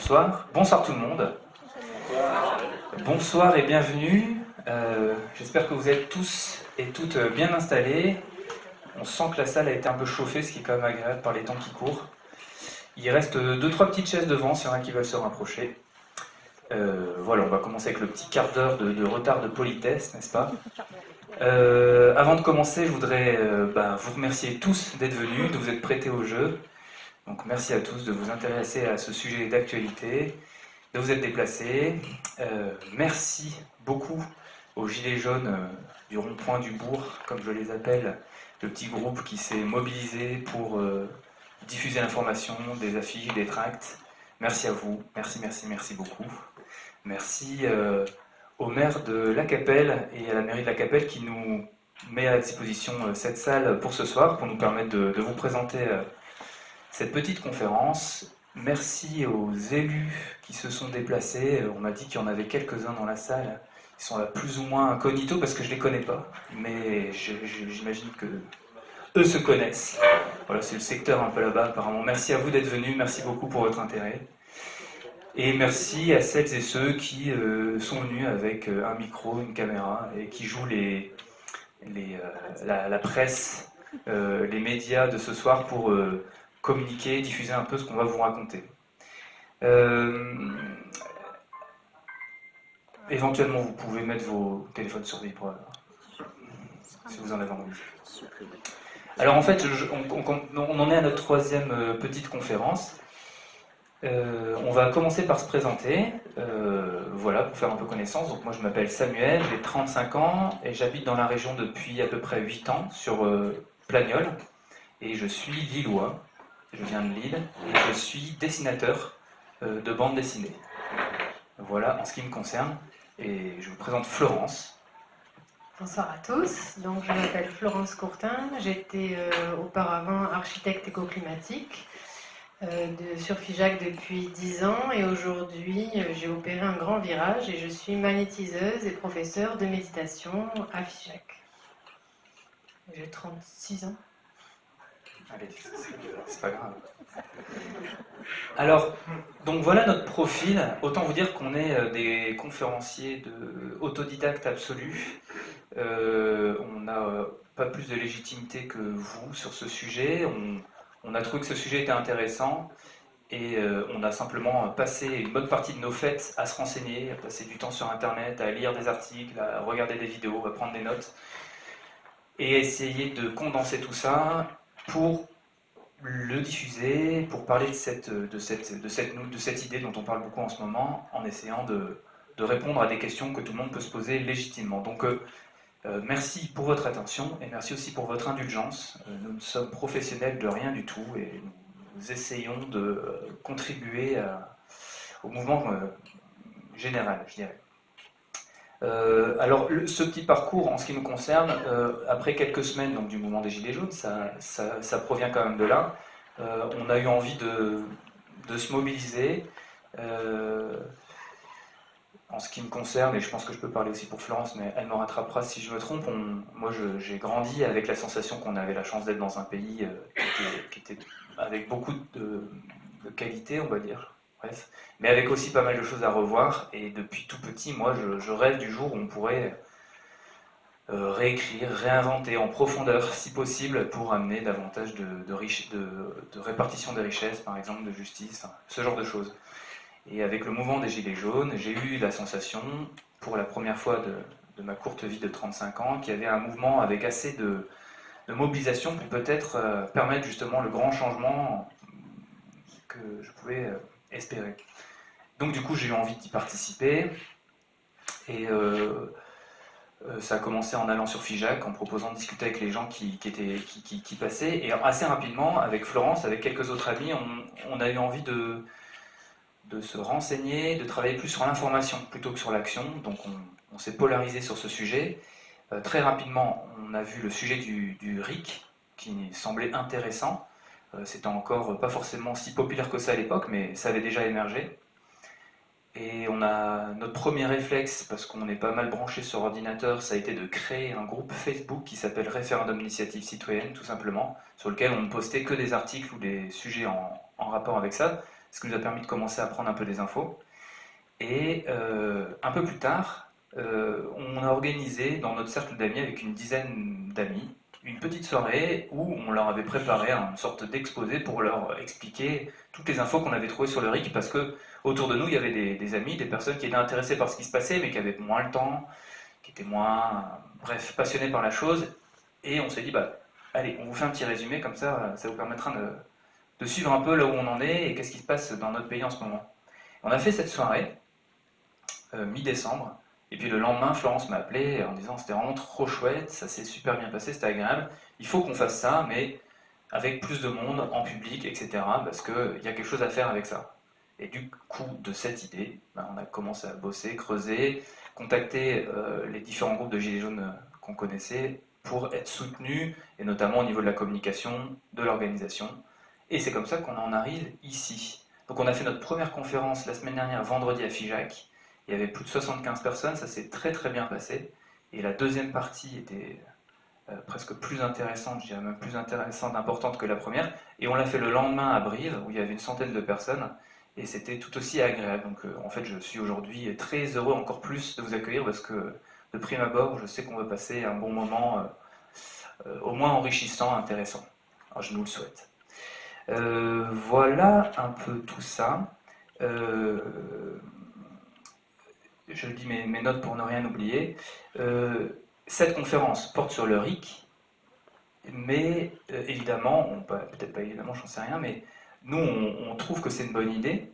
bonsoir. Bonsoir tout le monde. Bonsoir et bienvenue. J'espère que vous êtes tous et toutes bien installés. On sent que la salle a été un peu chauffée, ce qui est quand même agréable par les temps qui courent. Il reste 2-3 petites chaises devant, s'il y en a qui veulent se rapprocher. Voilà, on va commencer avec le petit quart d'heure de retard de politesse, n'est-ce pas? Avant de commencer, je voudrais vous remercier tous d'être venus, de vous être prêtés au jeu. Donc merci à tous de vous intéresser à ce sujet d'actualité, de vous être déplacés. Merci beaucoup aux Gilets jaunes du rond-point du bourg, comme je les appelle, le petit groupe qui s'est mobilisé pour diffuser l'information, des affiches, des tracts. Merci à vous, merci beaucoup. Merci au maire de La Capelle et à la mairie de La Capelle qui nous met à disposition cette salle pour ce soir, pour nous permettre de vous présenter cette petite conférence. Merci aux élus qui se sont déplacés. On m'a dit qu'il y en avait quelques-uns dans la salle. Ils sont là plus ou moins incognito parce que je ne les connais pas. Mais j'imagine que eux se connaissent. Voilà, c'est le secteur un peu là-bas apparemment. Merci à vous d'être venus. Merci beaucoup pour votre intérêt. Et merci à celles et ceux qui sont venus avec un micro, une caméra et qui jouent la presse, les médias de ce soir pour communiquer, diffuser un peu ce qu'on va vous raconter. Éventuellement, vous pouvez mettre vos téléphones sur vibre si vous en avez envie. Alors en fait, on en est à notre troisième petite conférence. On va commencer par se présenter, voilà, pour faire un peu connaissance. Donc moi je m'appelle Samuel, j'ai 35 ans et j'habite dans la région depuis à peu près 8 ans, sur Plagnoles, et je suis lillois. Je viens de Lille et je suis dessinateur de bande dessinée. Voilà en ce qui me concerne. Et je vous présente Florence. Bonsoir à tous. Donc, je m'appelle Florence Courtin. J'étais auparavant architecte écoclimatique sur Figeac depuis 10 ans. Et aujourd'hui, j'ai opéré un grand virage et je suis magnétiseuse et professeure de méditation à Figeac. J'ai 36 ans. Allez, c'est pas grave. Alors, donc voilà notre profil. Autant vous dire qu'on est des conférenciers autodidactes absolus. On n'a pas plus de légitimité que vous sur ce sujet. On a trouvé que ce sujet était intéressant et on a simplement passé une bonne partie de nos fêtes à se renseigner, à passer du temps sur Internet, à lire des articles, à regarder des vidéos, à prendre des notes et essayer de condenser tout ça pour le diffuser, pour parler de cette idée dont on parle beaucoup en ce moment, en essayant de répondre à des questions que tout le monde peut se poser légitimement. Donc merci pour votre attention et merci aussi pour votre indulgence. Nous ne sommes professionnels de rien du tout et nous essayons de contribuer au mouvement général, je dirais. Alors, ce petit parcours, en ce qui nous concerne, après quelques semaines donc, du mouvement des Gilets jaunes, ça provient quand même de là. On a eu envie de se mobiliser. En ce qui me concerne, et je pense que je peux parler aussi pour Florence, mais elle me rattrapera si je me trompe, moi j'ai grandi avec la sensation qu'on avait la chance d'être dans un pays qui était avec beaucoup de qualité, on va dire. Bref. Mais avec aussi pas mal de choses à revoir, et depuis tout petit, moi je rêve du jour où on pourrait réécrire, réinventer en profondeur, si possible, pour amener davantage de répartition des richesses, par exemple, de justice, enfin, ce genre de choses. Et avec le mouvement des Gilets jaunes, j'ai eu la sensation, pour la première fois de ma courte vie de 35 ans, qu'il y avait un mouvement avec assez de mobilisation pour peut-être permettre justement le grand changement que je pouvais espérer. Donc du coup j'ai eu envie d'y participer et ça a commencé en allant sur Figeac, en proposant de discuter avec les gens qui passaient, et assez rapidement avec Florence, avec quelques autres amis, on a eu envie de se renseigner, de travailler plus sur l'information plutôt que sur l'action. Donc on s'est polarisé sur ce sujet. Très rapidement on a vu le sujet du RIC qui semblait intéressant. C'était encore pas forcément si populaire que ça à l'époque, mais ça avait déjà émergé. Et on a notre premier réflexe, parce qu'on est pas mal branché sur ordinateur, ça a été de créer un groupe Facebook qui s'appelle Référendum d'Initiative Citoyenne, tout simplement, sur lequel on ne postait que des articles ou des sujets en rapport avec ça. ce qui nous a permis de commencer à prendre un peu des infos. Et un peu plus tard, on a organisé dans notre cercle d'amis, avec une dizaine d'amis, une petite soirée où on leur avait préparé une sorte d'exposé pour leur expliquer toutes les infos qu'on avait trouvées sur le RIC, parce que autour de nous, il y avait des amis, des personnes qui étaient intéressées par ce qui se passait, mais qui avaient moins le temps, qui étaient moins, bref, passionnés par la chose. Et on s'est dit, bah, allez, on vous fait un petit résumé, comme ça vous permettra de suivre un peu là où on en est et qu'est-ce qui se passe dans notre pays en ce moment. On a fait cette soirée, mi-décembre, et puis le lendemain, Florence m'a appelé en disant c'était vraiment trop chouette, ça s'est super bien passé, c'était agréable, il faut qu'on fasse ça, mais avec plus de monde, en public, etc., parce qu'il y a quelque chose à faire avec ça. Et du coup, de cette idée, on a commencé à bosser, creuser, contacter les différents groupes de Gilets jaunes qu'on connaissait pour être soutenus, et notamment au niveau de la communication, de l'organisation. Et c'est comme ça qu'on en arrive ici. Donc on a fait notre première conférence la semaine dernière, vendredi à Figeac. Il y avait plus de 75 personnes, ça s'est très très bien passé. Et la deuxième partie était presque plus intéressante, je dirais même plus intéressante, importante que la première. Et on l'a fait le lendemain à Brive, où il y avait une centaine de personnes. Et c'était tout aussi agréable. Donc en fait, je suis aujourd'hui très heureux, encore plus, de vous accueillir, parce que de prime abord, je sais qu'on va passer un bon moment, au moins enrichissant, intéressant. Alors, je nous le souhaite. Voilà un peu tout ça. Je dis mes notes pour ne rien oublier. Cette conférence porte sur le RIC, mais évidemment, peut-être pas évidemment, j'en sais rien, mais nous, on trouve que c'est une bonne idée.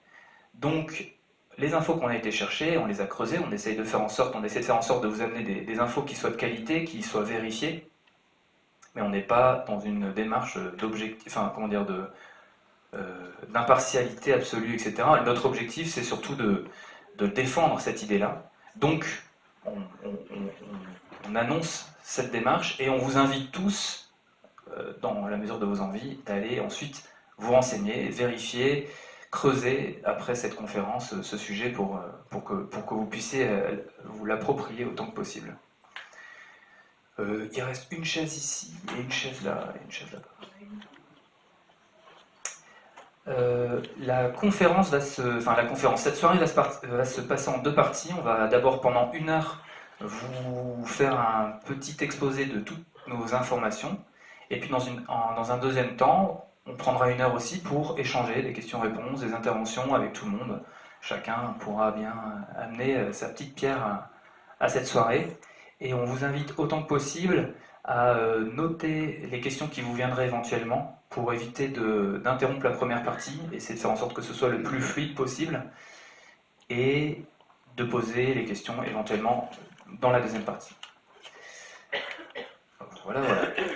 Donc, les infos qu'on a été chercher, on les a creusées, on essaie de faire en sorte de vous amener des infos qui soient de qualité, qui soient vérifiées, mais on n'est pas dans une démarche d'impartialité absolue, etc. Notre objectif, c'est surtout de défendre cette idée-là. Donc, on annonce cette démarche et on vous invite tous, dans la mesure de vos envies, d'aller ensuite vous renseigner, vérifier, creuser après cette conférence ce sujet pour que vous puissiez vous l'approprier autant que possible. Il reste une chaise ici et une chaise là et une chaise là-bas. Cette soirée va se passer en deux parties. On va d'abord pendant 1 heure vous faire un petit exposé de toutes nos informations, et puis dans un deuxième temps, on prendra 1 heure aussi pour échanger des questions-réponses, des interventions avec tout le monde. Chacun pourra bien amener sa petite pierre à cette soirée, et on vous invite autant que possible à noter les questions qui vous viendraient éventuellement, pour éviter d'interrompre la première partie, essayer de faire en sorte que ce soit le plus fluide possible, et de poser les questions éventuellement dans la deuxième partie. Voilà.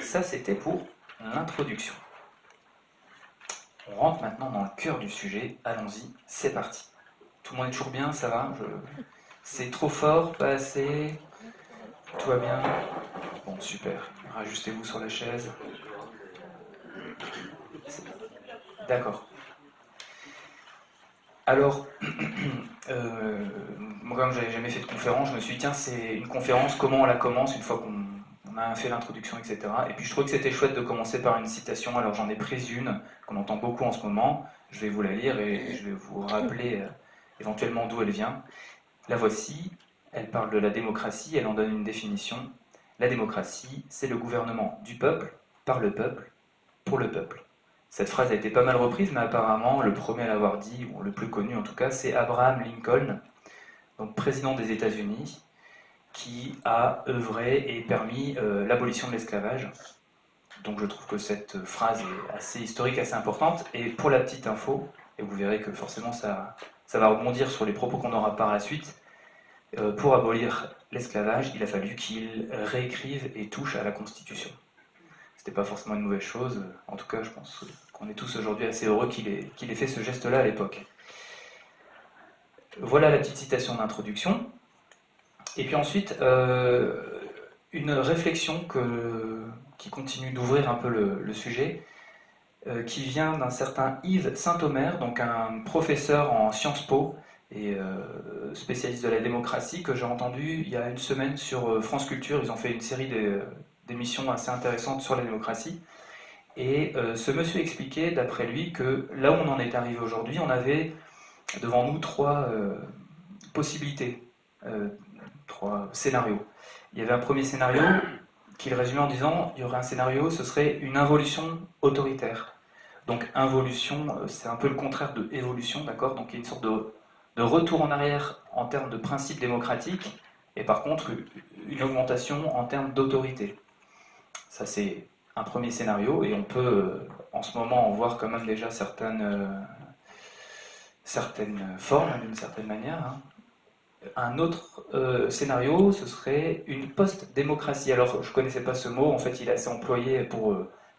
Ça, c'était pour l'introduction. On rentre maintenant dans le cœur du sujet. Allons-y, c'est parti. Tout le monde est toujours bien, ça va? C'est trop fort, pas assez? Tout va bien? Bon, super. Rajustez-vous sur la chaise. D'accord. Alors, moi, comme j'avais jamais fait de conférence, je me suis dit, tiens, c'est une conférence, comment on la commence une fois qu'on a fait l'introduction, etc. Et puis je trouvais que c'était chouette de commencer par une citation, alors j'en ai pris une, qu'on entend beaucoup en ce moment, je vais vous la lire et je vais vous rappeler éventuellement d'où elle vient. La voici, elle parle de la démocratie, elle en donne une définition. La démocratie, c'est le gouvernement du peuple, par le peuple, pour le peuple. Cette phrase a été pas mal reprise, mais apparemment, le premier à l'avoir dit, ou le plus connu en tout cas, c'est Abraham Lincoln, donc président des États-Unis, qui a œuvré et permis l'abolition de l'esclavage. Donc je trouve que cette phrase est assez historique, assez importante. Et pour la petite info, et vous verrez que forcément ça va rebondir sur les propos qu'on aura par la suite, pour abolir l'esclavage, il a fallu qu'il réécrive et touche à la Constitution. C'était pas forcément une mauvaise chose. En tout cas, je pense qu'on est tous aujourd'hui assez heureux qu'il ait fait ce geste-là à l'époque. Voilà la petite citation d'introduction. Et puis ensuite, une réflexion qui continue d'ouvrir un peu le sujet, qui vient d'un certain Yves Saint-Omer, donc un professeur en Sciences Po et spécialiste de la démocratie, que j'ai entendu il y a une semaine sur France Culture. Ils ont fait une série d'émissions assez intéressantes sur la démocratie. Et ce monsieur expliquait, d'après lui, que là où on en est arrivé aujourd'hui, on avait devant nous trois possibilités, trois scénarios. Il y avait un premier scénario qu'il résumait en disant il y aurait un scénario, ce serait une involution autoritaire. Donc involution, c'est un peu le contraire de évolution, d'accord? Donc il y a une sorte de retour en arrière en termes de principes démocratiques, et par contre une augmentation en termes d'autorité. Ça c'est un premier scénario, et on peut en ce moment en voir quand même déjà certaines formes d'une certaine manière. Hein. Un autre scénario, ce serait une post-démocratie. Alors, je ne connaissais pas ce mot, en fait, il est assez employé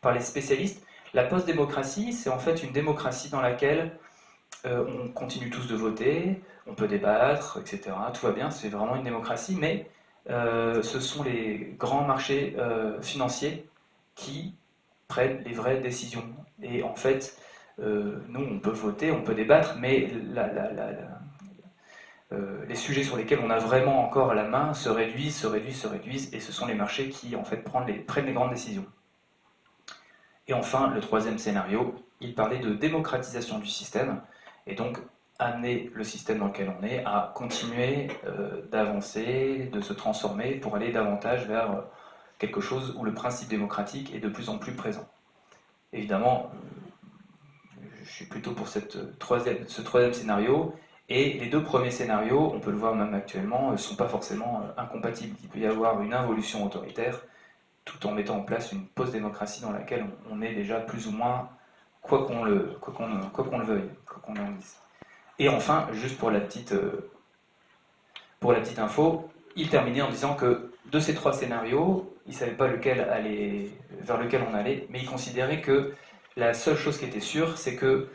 par les spécialistes. La post-démocratie, c'est en fait une démocratie dans laquelle on continue tous de voter, on peut débattre, etc. Tout va bien, c'est vraiment une démocratie, mais ce sont les grands marchés financiers qui prennent les vraies décisions. Et en fait, nous, on peut voter, on peut débattre, mais les sujets sur lesquels on a vraiment encore la main se réduisent, et ce sont les marchés qui en fait prennent les grandes décisions. Et enfin, le troisième scénario, il parlait de démocratisation du système, et donc amener le système dans lequel on est à continuer d'avancer, de se transformer pour aller davantage vers quelque chose où le principe démocratique est de plus en plus présent. Évidemment, je suis plutôt pour ce troisième scénario, et les deux premiers scénarios, on peut le voir même actuellement, ne sont pas forcément incompatibles. Il peut y avoir une involution autoritaire, tout en mettant en place une post-démocratie dans laquelle on est déjà plus ou moins, quoi qu'on le veuille, quoi qu'on en dise. Et enfin, juste pour la petite info, il terminait en disant que de ces trois scénarios, il ne savait pas vers lequel on allait, mais il considérait que la seule chose qui était sûre, c'est que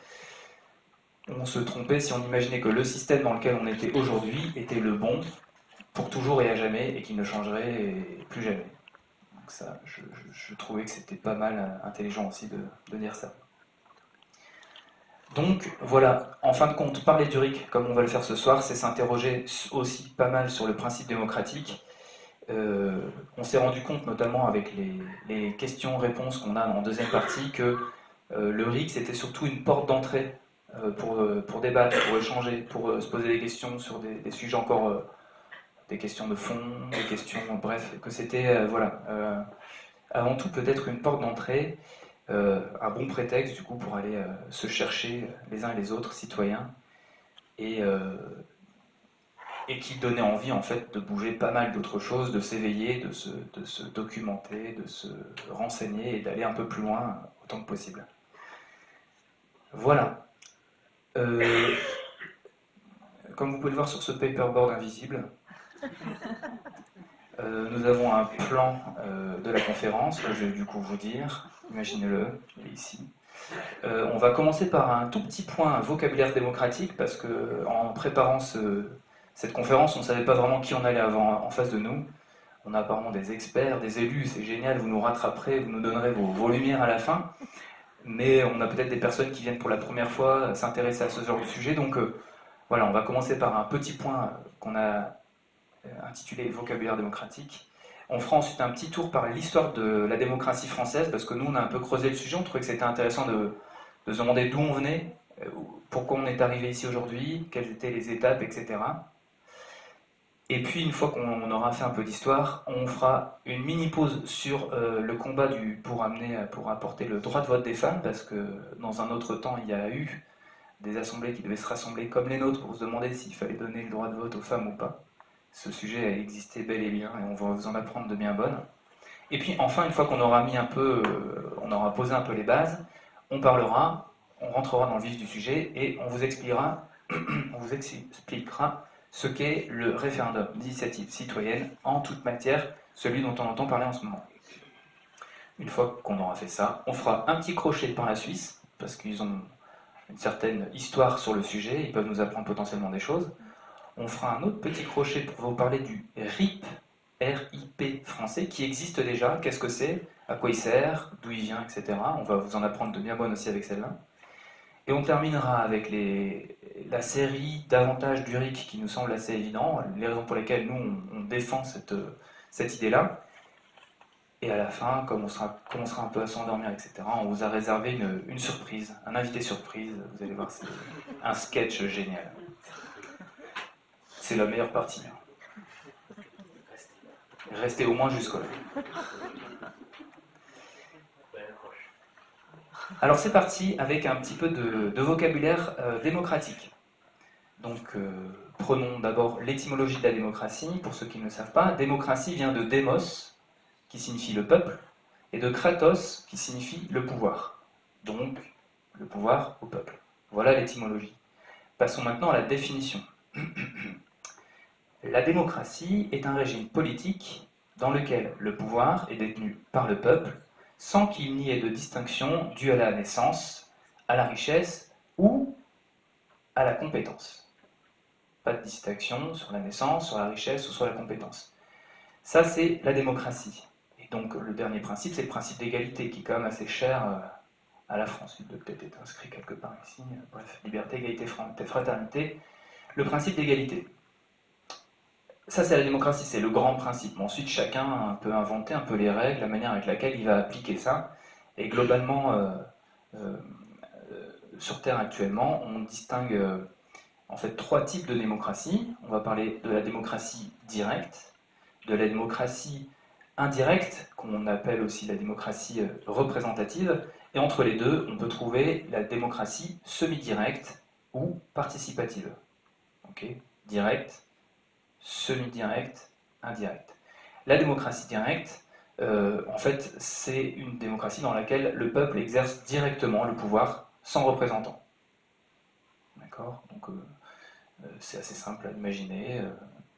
on se trompait si on imaginait que le système dans lequel on était aujourd'hui était le bon pour toujours et à jamais et qu'il ne changerait plus jamais. Donc ça, je trouvais que c'était pas mal intelligent aussi de dire ça. Donc voilà, en fin de compte, parler du RIC, comme on va le faire ce soir, c'est s'interroger aussi pas mal sur le principe démocratique. On s'est rendu compte, notamment avec les questions-réponses qu'on a en deuxième partie, que le RIC, c'était surtout une porte d'entrée pour débattre, pour échanger, pour se poser des questions sur des sujets encore, des questions de fond, des questions, bref, que c'était, avant tout peut-être une porte d'entrée, un bon prétexte du coup pour aller se chercher les uns et les autres citoyens, et qui donnait envie en fait de bouger pas mal d'autres choses, de s'éveiller, de se documenter, de se renseigner et d'aller un peu plus loin autant que possible. Voilà. Comme vous pouvez le voir sur ce paperboard invisible, nous avons un plan de la conférence que je vais du coup vous dire. Imaginez-le, il est ici. On va commencer par un tout petit point vocabulaire démocratique parce qu'en préparant cette conférence, on ne savait pas vraiment qui on allait avoir en face de nous. On a apparemment des experts, des élus, c'est génial, vous nous rattraperez, vous nous donnerez vos lumières à la fin. Mais on a peut-être des personnes qui viennent pour la première fois s'intéresser à ce genre de sujet. Donc voilà, on va commencer par un petit point qu'on a intitulé Vocabulaire démocratique. On fera ensuite un petit tour par l'histoire de la démocratie française, parce que nous, on a un peu creusé le sujet, on trouvait que c'était intéressant de se demander d'où on venait, pourquoi on est arrivé ici aujourd'hui, quelles étaient les étapes, etc. Et puis, une fois qu'on aura fait un peu d'histoire, on fera une mini-pause sur le combat pour apporter le droit de vote des femmes, parce que dans un autre temps, il y a eu des assemblées qui devaient se rassembler comme les nôtres pour se demander s'il fallait donner le droit de vote aux femmes ou pas. Ce sujet a existé bel et bien, et on va vous en apprendre de bien bonnes. Et puis enfin, une fois qu'on aura on aura posé un peu les bases, on rentrera dans le vif du sujet, et on vous expliquera ce qu'est le référendum d'initiative citoyenne en toute matière, celui dont on entend parler en ce moment. Une fois qu'on aura fait ça, on fera un petit crochet par la Suisse, parce qu'ils ont une certaine histoire sur le sujet, ils peuvent nous apprendre potentiellement des choses. On fera un autre petit crochet pour vous parler du RIP, RIP français, qui existe déjà. Qu'est-ce que c'est? À quoi il sert? D'où il vient, etc. On va vous en apprendre de bien bonnes aussi avec celle-là. Et on terminera avec la série d'avantages du RIC qui nous semble assez évident, les raisons pour lesquelles nous on défend cette idée-là. Et à la fin, comme on commencera un peu à s'endormir, etc., on vous a réservé une surprise, un invité surprise. Vous allez voir, c'est un sketch génial. C'est la meilleure partie. Restez au moins jusque-là. Alors c'est parti avec un petit peu de vocabulaire démocratique. Donc prenons d'abord l'étymologie de la démocratie, pour ceux qui ne le savent pas. Démocratie vient de démos, qui signifie le peuple, et de kratos, qui signifie le pouvoir. Donc le pouvoir au peuple. Voilà l'étymologie. Passons maintenant à la définition. La démocratie est un régime politique dans lequel le pouvoir est détenu par le peuple, sans qu'il n'y ait de distinction due à la naissance, à la richesse ou à la compétence. Pas de distinction sur la naissance, sur la richesse ou sur la compétence. Ça, c'est la démocratie. Et donc, le dernier principe, c'est le principe d'égalité, qui est quand même assez cher à la France. Il doit peut-être être inscrit quelque part ici. Bref, liberté, égalité, fraternité. Le principe d'égalité. Ça, c'est la démocratie, c'est le grand principe. Mais ensuite, chacun peut inventer un peu les règles, la manière avec laquelle il va appliquer ça. Et globalement, sur Terre actuellement, on distingue en fait 3 types de démocratie. On va parler de la démocratie directe, de la démocratie indirecte, qu'on appelle aussi la démocratie représentative, et entre les deux, on peut trouver la démocratie semi-directe ou participative. Okay. Directe, semi-directe, indirecte. La démocratie directe, en fait, c'est une démocratie dans laquelle le peuple exerce directement le pouvoir sans représentant. D'accord ? Donc, c'est assez simple à imaginer.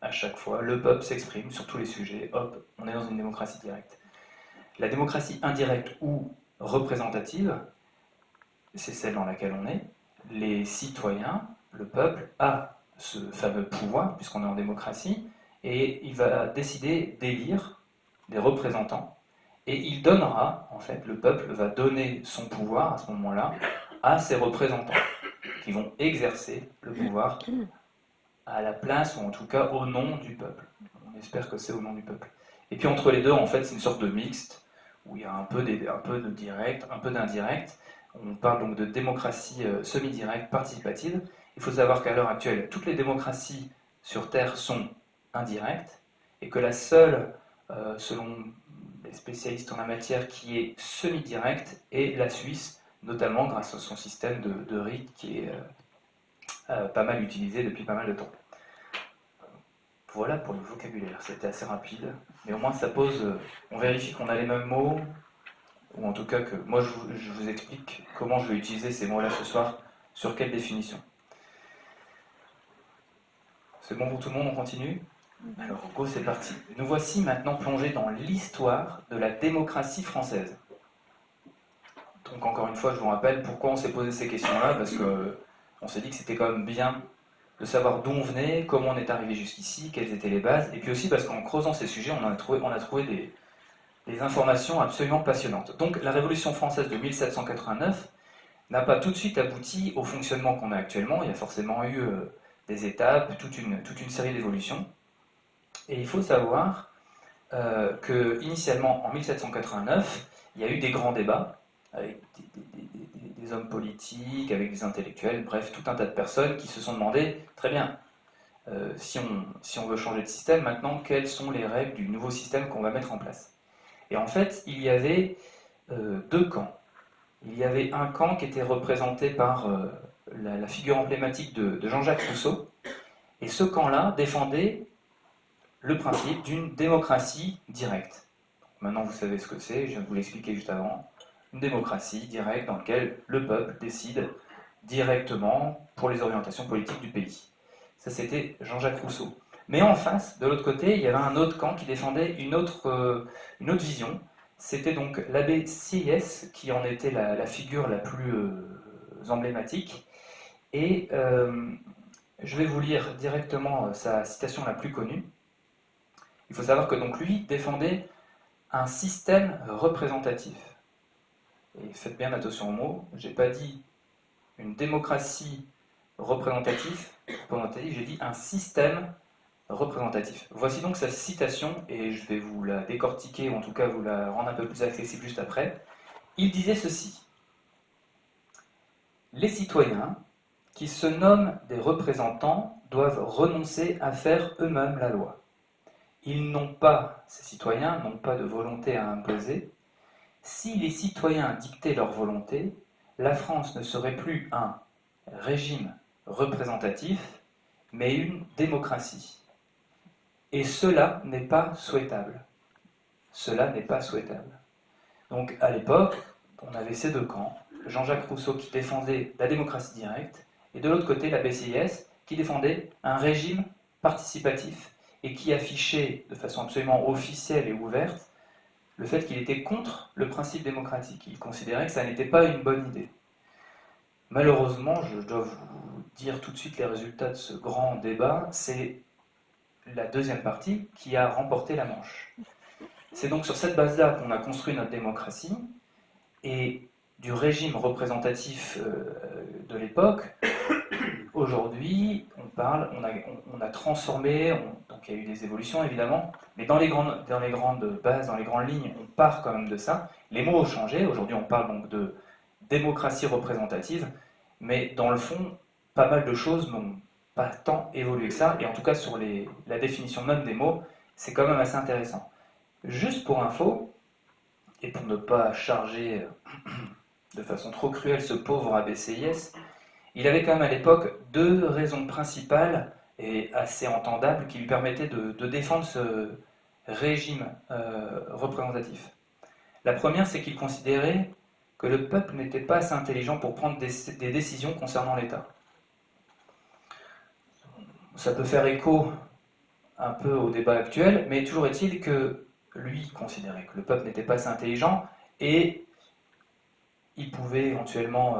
À chaque fois, le peuple s'exprime sur tous les sujets. Hop, on est dans une démocratie directe. La démocratie indirecte ou représentative, c'est celle dans laquelle on est. Les citoyens, le peuple, a ce fameux pouvoir, puisqu'on est en démocratie, et il va décider d'élire des représentants, et il donnera, en fait, le peuple va donner son pouvoir à ce moment-là à ses représentants, qui vont exercer le pouvoir à la place, ou en tout cas au nom du peuple. On espère que c'est au nom du peuple. Et puis entre les deux, en fait, c'est une sorte de mixte, où il y a un peu de direct, un peu d'indirect. On parle donc de démocratie semi-directe, participative. Il faut savoir qu'à l'heure actuelle, toutes les démocraties sur Terre sont indirectes, et que la seule, selon les spécialistes en la matière, qui est semi-directe est la Suisse, notamment grâce à son système de rites qui est pas mal utilisé depuis pas mal de temps. Voilà pour le vocabulaire, c'était assez rapide, mais au moins ça pose, on vérifie qu'on a les mêmes mots, ou en tout cas que moi je vous explique comment je vais utiliser ces mots-là ce soir, sur quelle définition. C'est bon pour tout le monde, on continue ? Alors go, c'est parti. Nous voici maintenant plongés dans l'histoire de la démocratie française. Donc encore une fois, je vous rappelle pourquoi on s'est posé ces questions-là, parce qu'on s'est dit que c'était quand même bien de savoir d'où on venait, comment on est arrivé jusqu'ici, quelles étaient les bases, et puis aussi parce qu'en creusant ces sujets, on a trouvé des informations absolument passionnantes. Donc la Révolution française de 1789 n'a pas tout de suite abouti au fonctionnement qu'on a actuellement, il y a forcément eu des étapes, toute une série d'évolutions, et il faut savoir que initialement en 1789, il y a eu des grands débats, avec des hommes politiques, avec des intellectuels, bref, tout un tas de personnes qui se sont demandé, très bien, si on veut changer de système, maintenant, quelles sont les règles du nouveau système qu'on va mettre en place ? Et en fait, il y avait 2 camps. Il y avait un camp qui était représenté par la figure emblématique de Jean-Jacques Rousseau, et ce camp-là défendait le principe d'une démocratie directe. Maintenant, vous savez ce que c'est, je viens de vous l'expliquer juste avant. Une démocratie directe dans laquelle le peuple décide directement pour les orientations politiques du pays. Ça, c'était Jean-Jacques Rousseau. Mais en face, de l'autre côté, il y avait un autre camp qui défendait une autre vision. C'était donc l'abbé Sieyès qui en était la figure la plus emblématique. Et je vais vous lire directement sa citation la plus connue. Il faut savoir que donc lui défendait un système représentatif. Et faites bien attention aux mots, je n'ai pas dit une démocratie représentative, j'ai dit un système représentatif. Voici donc sa citation, et je vais vous la décortiquer, ou en tout cas vous la rendre un peu plus accessible juste après. Il disait ceci: « Les citoyens, qui se nomment des représentants, doivent renoncer à faire eux-mêmes la loi. Ils n'ont pas, ces citoyens, n'ont pas de volonté à imposer. Si les citoyens dictaient leur volonté, la France ne serait plus un régime représentatif, mais une démocratie. Et cela n'est pas souhaitable. Cela n'est pas souhaitable. » Donc à l'époque, on avait ces deux camps. Jean-Jacques Rousseau qui défendait la démocratie directe, et de l'autre côté la BCIS qui défendait un régime participatif et qui affichait de façon absolument officielle et ouverte le fait qu'il était contre le principe démocratique. Il considérait que ça n'était pas une bonne idée. Malheureusement, je dois vous dire tout de suite les résultats de ce grand débat, c'est la deuxième partie qui a remporté la manche. C'est donc sur cette base-là qu'on a construit notre démocratie, et du régime représentatif de l'époque. Aujourd'hui, on a transformé, donc il y a eu des évolutions évidemment, mais dans les grandes bases, dans les grandes lignes, on part quand même de ça. Les mots ont changé, aujourd'hui on parle donc de démocratie représentative, mais dans le fond, pas mal de choses n'ont pas tant évolué que ça, et en tout cas sur la définition même des mots, c'est quand même assez intéressant. Juste pour info, et pour ne pas charger de façon trop cruelle ce pauvre ABCIS, il avait quand même à l'époque deux raisons principales et assez entendables qui lui permettaient de défendre ce régime représentatif. La première, c'est qu'il considérait que le peuple n'était pas assez intelligent pour prendre des décisions concernant l'État. Ça peut faire écho un peu au débat actuel, mais toujours est-il que lui considérait que le peuple n'était pas assez intelligent et il pouvait éventuellement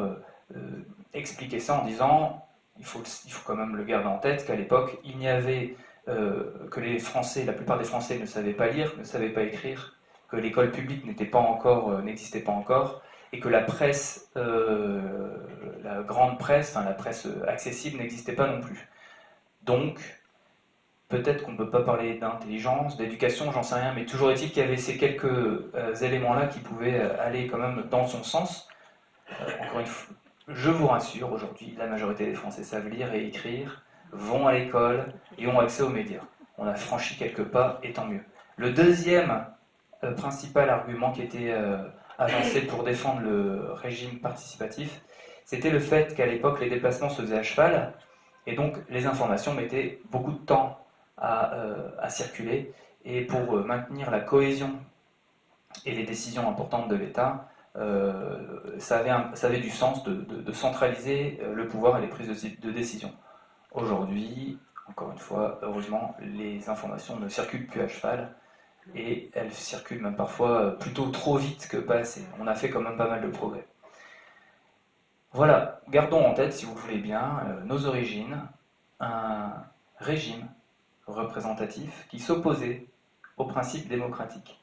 expliquer ça en disant il faut quand même le garder en tête qu'à l'époque il n'y avait que les Français, la plupart des Français ne savaient pas lire, ne savaient pas écrire, que l'école publique n'existait pas encore, et que la presse, la grande presse, enfin la presse accessible n'existait pas non plus. Donc peut-être qu'on ne peut pas parler d'intelligence, d'éducation, j'en sais rien, mais toujours est-il qu'il y avait ces quelques éléments-là qui pouvaient aller quand même dans son sens. Encore une fois, je vous rassure, aujourd'hui, la majorité des Français savent lire et écrire, vont à l'école et ont accès aux médias. On a franchi quelques pas, et tant mieux. Le deuxième principal argument qui était avancé pour défendre le régime participatif, c'était le fait qu'à l'époque, les déplacements se faisaient à cheval, et donc les informations mettaient beaucoup de temps à circuler, et pour maintenir la cohésion et les décisions importantes de l'État, ça avait du sens de centraliser le pouvoir et les prises de décision. Aujourd'hui, encore une fois, heureusement, les informations ne circulent plus à cheval, et elles circulent même parfois plutôt trop vite que pas assez. On a fait quand même pas mal de progrès. Voilà, gardons en tête, si vous voulez bien, nos origines, un régime représentatif qui s'opposait au principe démocratique.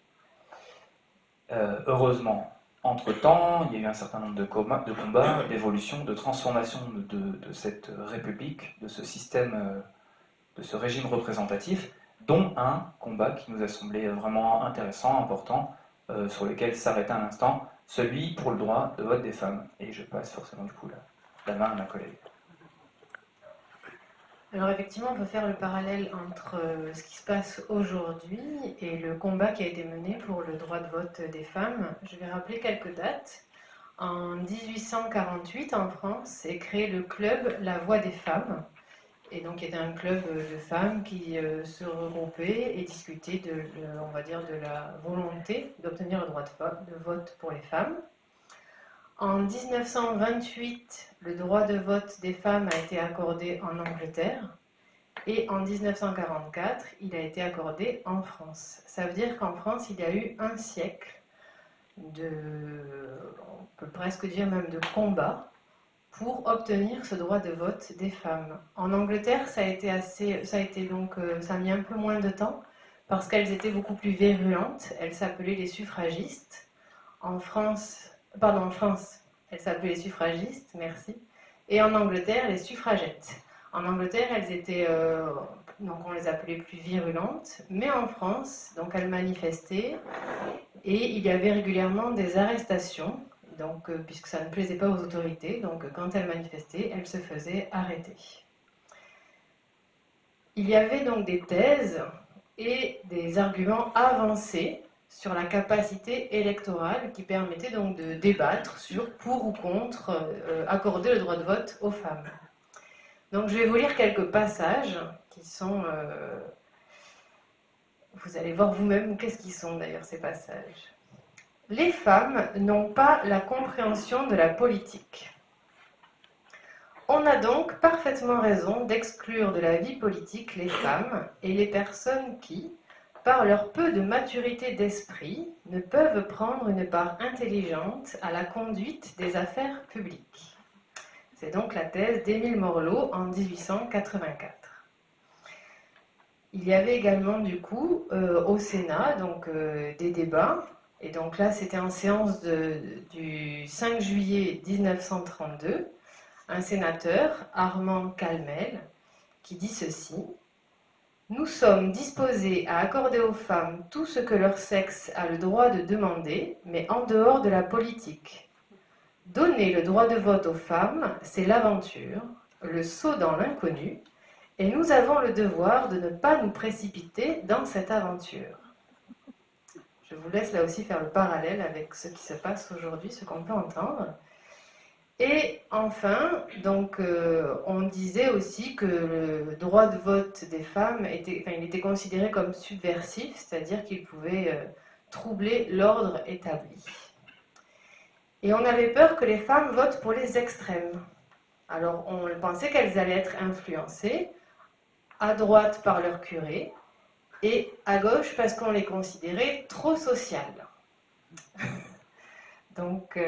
Heureusement, entre-temps, il y a eu un certain nombre de combats, d'évolutions, de transformations de cette république, de ce système, de ce régime représentatif, dont un combat qui nous a semblé vraiment intéressant, important, sur lequel s'arrêter un instant, celui pour le droit de vote des femmes. Et je passe forcément du coup la main à ma collègue. Alors effectivement, on peut faire le parallèle entre ce qui se passe aujourd'hui et le combat qui a été mené pour le droit de vote des femmes. Je vais rappeler quelques dates. En 1848, en France, est créé le club La Voix des femmes. Et donc, il y était un club de femmes qui se regroupaient et discutaient on va dire, de la volonté d'obtenir le droit de vote pour les femmes. En 1928, le droit de vote des femmes a été accordé en Angleterre et en 1944, il a été accordé en France. Ça veut dire qu'en France, il y a eu un siècle on peut presque dire même de combat pour obtenir ce droit de vote des femmes. En Angleterre, ça a mis un peu moins de temps parce qu'elles étaient beaucoup plus virulentes. Elles s'appelaient les suffragistes. En France, elles s'appelaient les suffragistes, merci. Et en Angleterre, les suffragettes. En Angleterre, elles étaient donc on les appelait plus virulentes, mais en France, donc elles manifestaient et il y avait régulièrement des arrestations, donc, puisque ça ne plaisait pas aux autorités, donc quand elles manifestaient, elles se faisaient arrêter. Il y avait donc des thèses et des arguments avancés sur la capacité électorale qui permettaient donc de débattre sur pour ou contre accorder le droit de vote aux femmes. Donc je vais vous lire quelques passages qui sont... vous allez voir vous-même qu'est-ce qu'ils sont d'ailleurs ces passages. Les femmes n'ont pas la compréhension de la politique. On a donc parfaitement raison d'exclure de la vie politique les femmes et les personnes qui, par leur peu de maturité d'esprit, ne peuvent prendre une part intelligente à la conduite des affaires publiques. C'est donc la thèse d'Émile Morlot en 1884. Il y avait également du coup au Sénat donc, des débats, et donc là c'était en séance du 5 juillet 1932, un sénateur, Armand Calmel, qui dit ceci: « Nous sommes disposés à accorder aux femmes tout ce que leur sexe a le droit de demander, mais en dehors de la politique. Donner le droit de vote aux femmes, c'est l'aventure, le saut dans l'inconnu, et nous avons le devoir de ne pas nous précipiter dans cette aventure. » Je vous laisse là aussi faire le parallèle avec ce qui se passe aujourd'hui, ce qu'on peut entendre. Et enfin, donc, on disait aussi que le droit de vote des femmes il était considéré comme subversif, c'est-à-dire qu'il pouvait troubler l'ordre établi. Et on avait peur que les femmes votent pour les extrêmes. Alors on pensait qu'elles allaient être influencées, à droite par leur curé, et à gauche parce qu'on les considérait trop sociales. Donc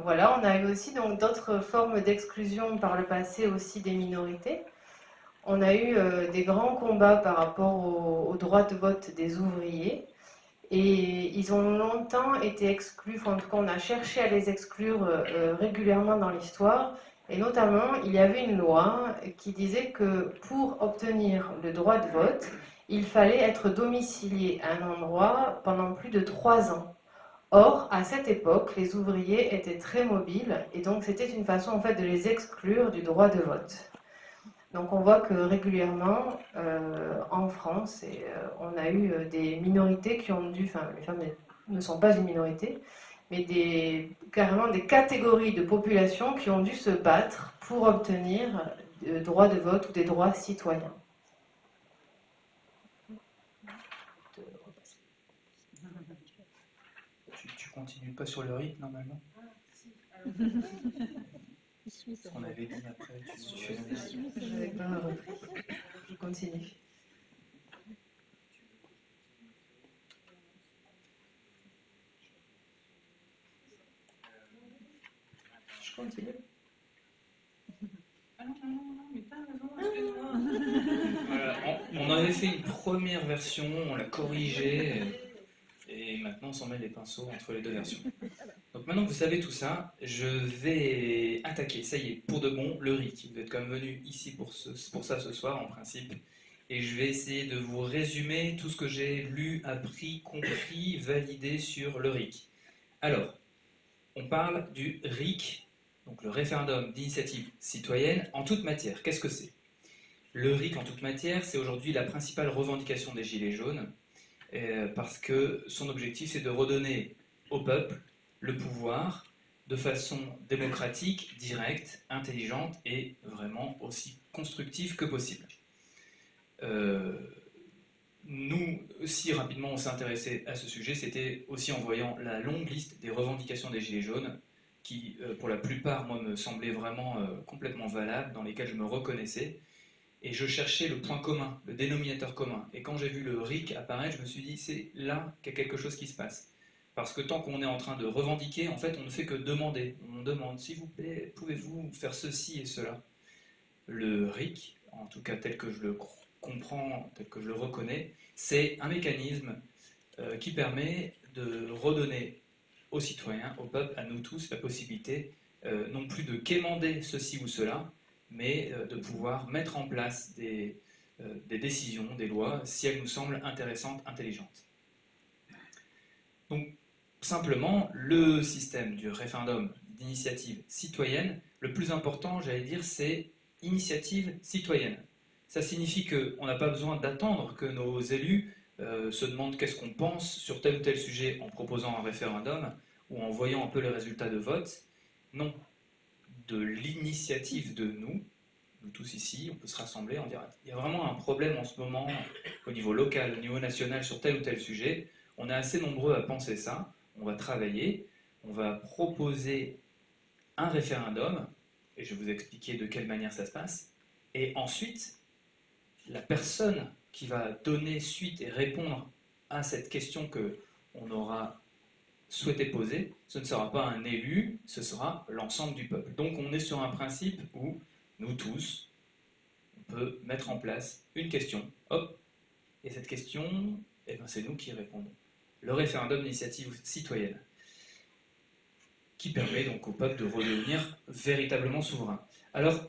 voilà, on a eu aussi d'autres formes d'exclusion par le passé aussi des minorités. On a eu des grands combats par rapport au droit de vote des ouvriers, et ils ont longtemps été exclus, enfin, en tout cas on a cherché à les exclure régulièrement dans l'histoire, et notamment il y avait une loi qui disait que pour obtenir le droit de vote, il fallait être domicilié à un endroit pendant plus de 3 ans. Or, à cette époque, les ouvriers étaient très mobiles et donc c'était une façon en fait de les exclure du droit de vote. Donc on voit que régulièrement en France, on a eu des minorités qui ont dû, enfin les femmes ne sont pas une minorité, mais carrément des catégories de population qui ont dû se battre pour obtenir le droit de vote ou des droits citoyens. Tu continues pas sur le rythme normalement? Ce qu'on avait dit après, Je n'avais pas repris. Je continue. Je continue. Ah non, mais t'as raison, excuse-moi. Voilà, on avait fait une première version, on l'a corrigée, et maintenant on s'en met les pinceaux entre les deux versions. Donc maintenant que vous savez tout ça, je vais attaquer, ça y est, pour de bon, le RIC. Vous êtes quand même venu ici pour ça ce soir, en principe. Et je vais essayer de vous résumer tout ce que j'ai lu, appris, compris, validé sur le RIC. Alors, on parle du RIC, donc le référendum d'initiative citoyenne, en toute matière. Qu'est-ce que c'est? Le RIC en toute matière, c'est aujourd'hui la principale revendication des Gilets jaunes, parce que son objectif, c'est de redonner au peuple le pouvoir de façon démocratique, directe, intelligente et vraiment aussi constructive que possible. Nous, si rapidement on s'est intéressé à ce sujet, c'était aussi en voyant la longue liste des revendications des Gilets jaunes, qui pour la plupart, moi, me semblaient vraiment complètement valables, dans lesquelles je me reconnaissais, et je cherchais le point commun, le dénominateur commun. Et quand j'ai vu le RIC apparaître, je me suis dit, c'est là qu'il y a quelque chose qui se passe. Parce que tant qu'on est en train de revendiquer, en fait, on ne fait que demander. On demande, s'il vous plaît, pouvez-vous faire ceci et cela? Le RIC, en tout cas tel que je le comprends, tel que je le reconnais, c'est un mécanisme qui permet de redonner aux citoyens, au peuple, à nous tous, la possibilité non plus de quémander ceci ou cela, mais de pouvoir mettre en place des des décisions, des lois, si elles nous semblent intéressantes, intelligentes. Donc, simplement, le système du référendum d'initiative citoyenne, le plus important, j'allais dire, c'est initiative citoyenne. Ça signifie qu'on n'a pas besoin d'attendre que nos élus se demandent qu'est-ce qu'on pense sur tel ou tel sujet en proposant un référendum ou en voyant un peu les résultats de vote. Non, de l'initiative de nous tous ici, on peut se rassembler, on dira il y a vraiment un problème en ce moment au niveau local, au niveau national sur tel ou tel sujet, on est assez nombreux à penser ça, on va travailler, on va proposer un référendum, et je vais vous expliquer de quelle manière ça se passe, et ensuite, la personne qui va donner suite et répondre à cette question que on aura souhaité poser, ce ne sera pas un élu, ce sera l'ensemble du peuple. Donc on est sur un principe où nous tous, on peut mettre en place une question, hop, et cette question, eh ben, c'est nous qui répondons. Le référendum d'initiative citoyenne, qui permet donc au peuple de redevenir véritablement souverain. Alors,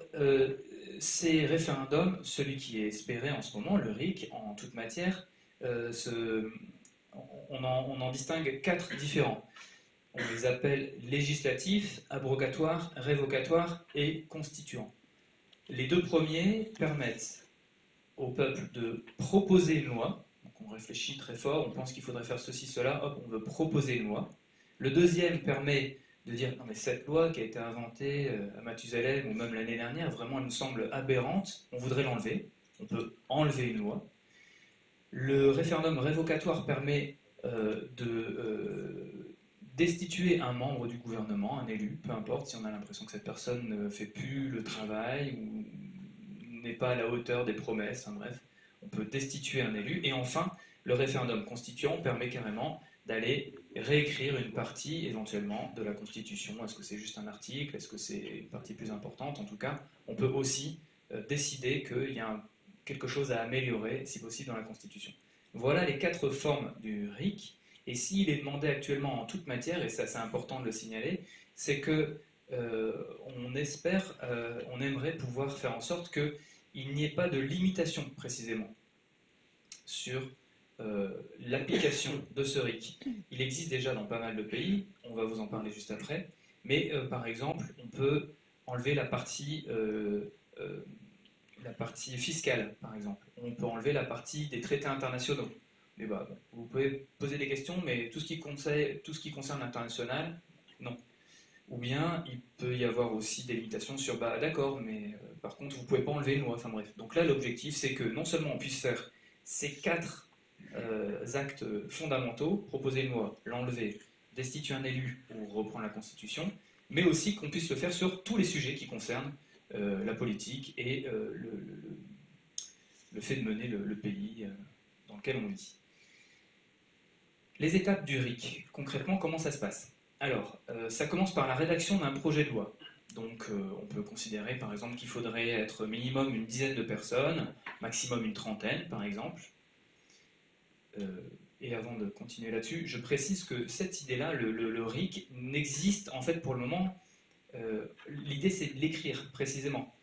ces référendums, celui qui est espéré en ce moment, le RIC, en toute matière, on en distingue 4 différents. On les appelle législatifs, abrogatoires, révocatoires et constituants. Les 2 premiers permettent au peuple de proposer une loi. Donc on réfléchit très fort, on pense qu'il faudrait faire ceci, cela, hop, on veut proposer une loi. Le deuxième permet de dire non mais cette loi qui a été inventée à Mathusalem ou même l'année dernière, vraiment elle nous semble aberrante, on voudrait l'enlever. On peut enlever une loi. Le référendum révocatoire permet destituer un membre du gouvernement, un élu, peu importe si on a l'impression que cette personne ne fait plus le travail ou n'est pas à la hauteur des promesses, hein, bref, on peut destituer un élu. Et enfin, le référendum constituant permet carrément d'aller réécrire une partie éventuellement de la Constitution. Est-ce que c'est juste un article? Est-ce que c'est une partie plus importante? En tout cas, on peut aussi décider qu'il y a quelque chose à améliorer, si possible, dans la Constitution. Voilà les 4 formes du RIC. Et s'il est demandé actuellement en toute matière, et ça c'est important de le signaler, c'est que on espère, on aimerait pouvoir faire en sorte qu'il n'y ait pas de limitation précisément sur l'application de ce RIC. Il existe déjà dans pas mal de pays, on va vous en parler juste après, mais par exemple, on peut enlever la partie fiscale, par exemple. On peut enlever la partie des traités internationaux. Mais bah, bon, vous pouvez poser des questions, mais tout ce qui concerne l'international, non. Ou bien, il peut y avoir aussi des limitations sur, bah d'accord, mais par contre, vous ne pouvez pas enlever une loi. Enfin bref. Donc là, l'objectif, c'est que non seulement on puisse faire ces 4 actes fondamentaux, proposer une loi, l'enlever, destituer un élu ou reprendre la Constitution, mais aussi qu'on puisse le faire sur tous les sujets qui concernent la politique et le fait de mener le pays dans lequel on vit. Les étapes du RIC, concrètement, comment ça se passe? Alors, ça commence par la rédaction d'un projet de loi. Donc, on peut considérer, par exemple, qu'il faudrait être minimum une dizaine de personnes, maximum une trentaine, par exemple. Et avant de continuer là-dessus, je précise que cette idée-là, le RIC, n'existe en fait pour le moment. L'idée, c'est de l'écrire précisément,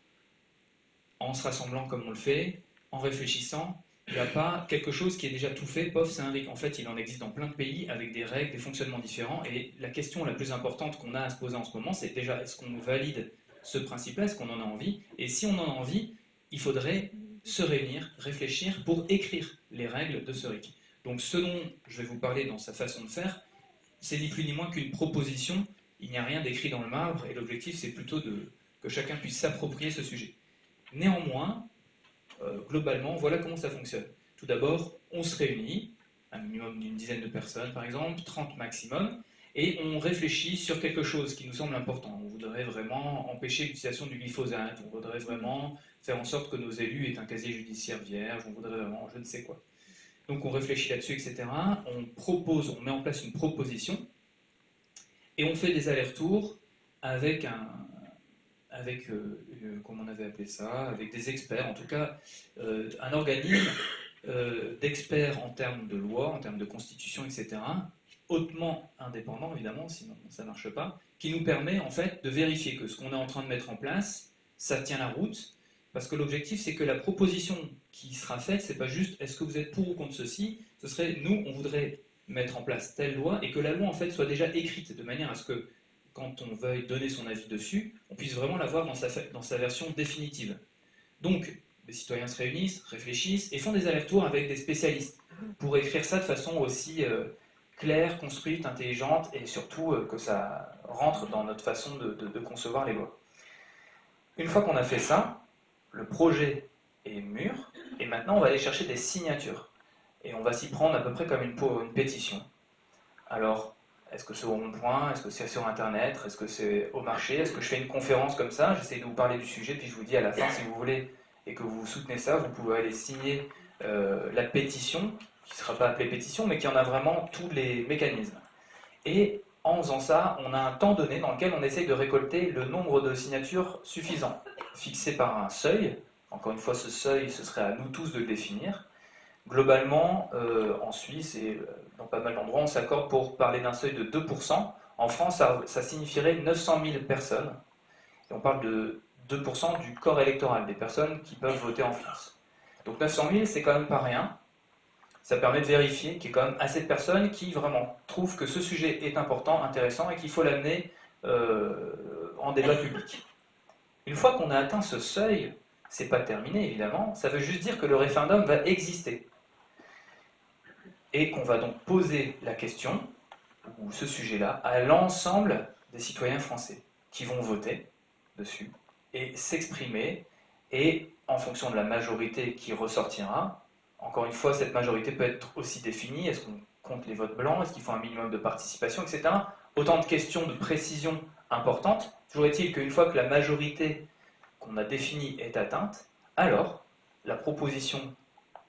en se rassemblant comme on le fait, en réfléchissant. Il n'y a pas quelque chose qui est déjà tout fait, pof, c'est un RIC. En fait, il en existe dans plein de pays avec des règles, des fonctionnements différents. Et la question la plus importante qu'on a à se poser en ce moment, c'est déjà, est-ce qu'on valide ce principe-là? Est-ce qu'on en a envie? Et si on en a envie, il faudrait se réunir, réfléchir pour écrire les règles de ce RIC. Donc ce dont je vais vous parler dans sa façon de faire, c'est ni plus ni moins qu'une proposition. Il n'y a rien d'écrit dans le marbre et l'objectif, c'est plutôt que chacun puisse s'approprier ce sujet. Néanmoins, globalement, voilà comment ça fonctionne. Tout d'abord, on se réunit, un minimum d'une dizaine de personnes par exemple, 30 maximum, et on réfléchit sur quelque chose qui nous semble important. On voudrait vraiment empêcher l'utilisation du glyphosate, on voudrait vraiment faire en sorte que nos élus aient un casier judiciaire vierge, on voudrait vraiment je ne sais quoi. Donc on réfléchit là-dessus, etc. On met en place une proposition, et on fait des allers-retours avec comment on avait appelé ça, avec des experts, en tout cas un organisme d'experts en termes de loi, en termes de constitution, etc., hautement indépendant évidemment, sinon ça ne marche pas, qui nous permet en fait de vérifier que ce qu'on est en train de mettre en place, ça tient la route, Parce que l'objectif, c'est que la proposition qui sera faite, c'est pas juste est-ce que vous êtes pour ou contre ceci, ce serait nous, on voudrait mettre en place telle loi et que la loi en fait soit déjà écrite de manière à ce que quand on veuille donner son avis dessus, on puisse vraiment l'avoir dans sa version définitive. Donc, les citoyens se réunissent, réfléchissent et font des allers-retours avec des spécialistes pour écrire ça de façon aussi claire, construite, intelligente et surtout que ça rentre dans notre façon de concevoir les lois. Une fois qu'on a fait ça, le projet est mûr et maintenant on va aller chercher des signatures. Et on va s'y prendre à peu près comme une pétition. Alors, est-ce que c'est au rond-point? Est-ce que c'est sur Internet? Est-ce que c'est au marché? Est-ce que je fais une conférence comme ça? J'essaie de vous parler du sujet, puis je vous dis à la fin, si vous voulez, et que vous soutenez ça, vous pouvez aller signer la pétition, qui ne sera pas appelée pétition, mais qui en a vraiment tous les mécanismes. Et en faisant ça, on a un temps donné dans lequel on essaye de récolter le nombre de signatures suffisant, fixé par un seuil. Encore une fois, ce seuil, ce serait à nous tous de le définir. Globalement, en Suisse et dans pas mal d'endroits, on s'accorde pour parler d'un seuil de 2%. En France, ça signifierait 900 000 personnes. Et on parle de 2% du corps électoral, des personnes qui peuvent voter en France. Donc 900 000, c'est quand même pas rien. Ça permet de vérifier qu'il y a quand même assez de personnes qui vraiment trouvent que ce sujet est important, intéressant et qu'il faut l'amener en débat public. Une fois qu'on a atteint ce seuil, c'est pas terminé évidemment, ça veut juste dire que le référendum va exister. Et qu'on va donc poser la question, ou ce sujet-là, à l'ensemble des citoyens français qui vont voter dessus et s'exprimer, et en fonction de la majorité qui ressortira, encore une fois, cette majorité peut être aussi définie, est-ce qu'on compte les votes blancs, est-ce qu'il faut un minimum de participation, etc. Autant de questions de précision importantes. Toujours est-il qu'une fois que la majorité qu'on a définie est atteinte, alors la proposition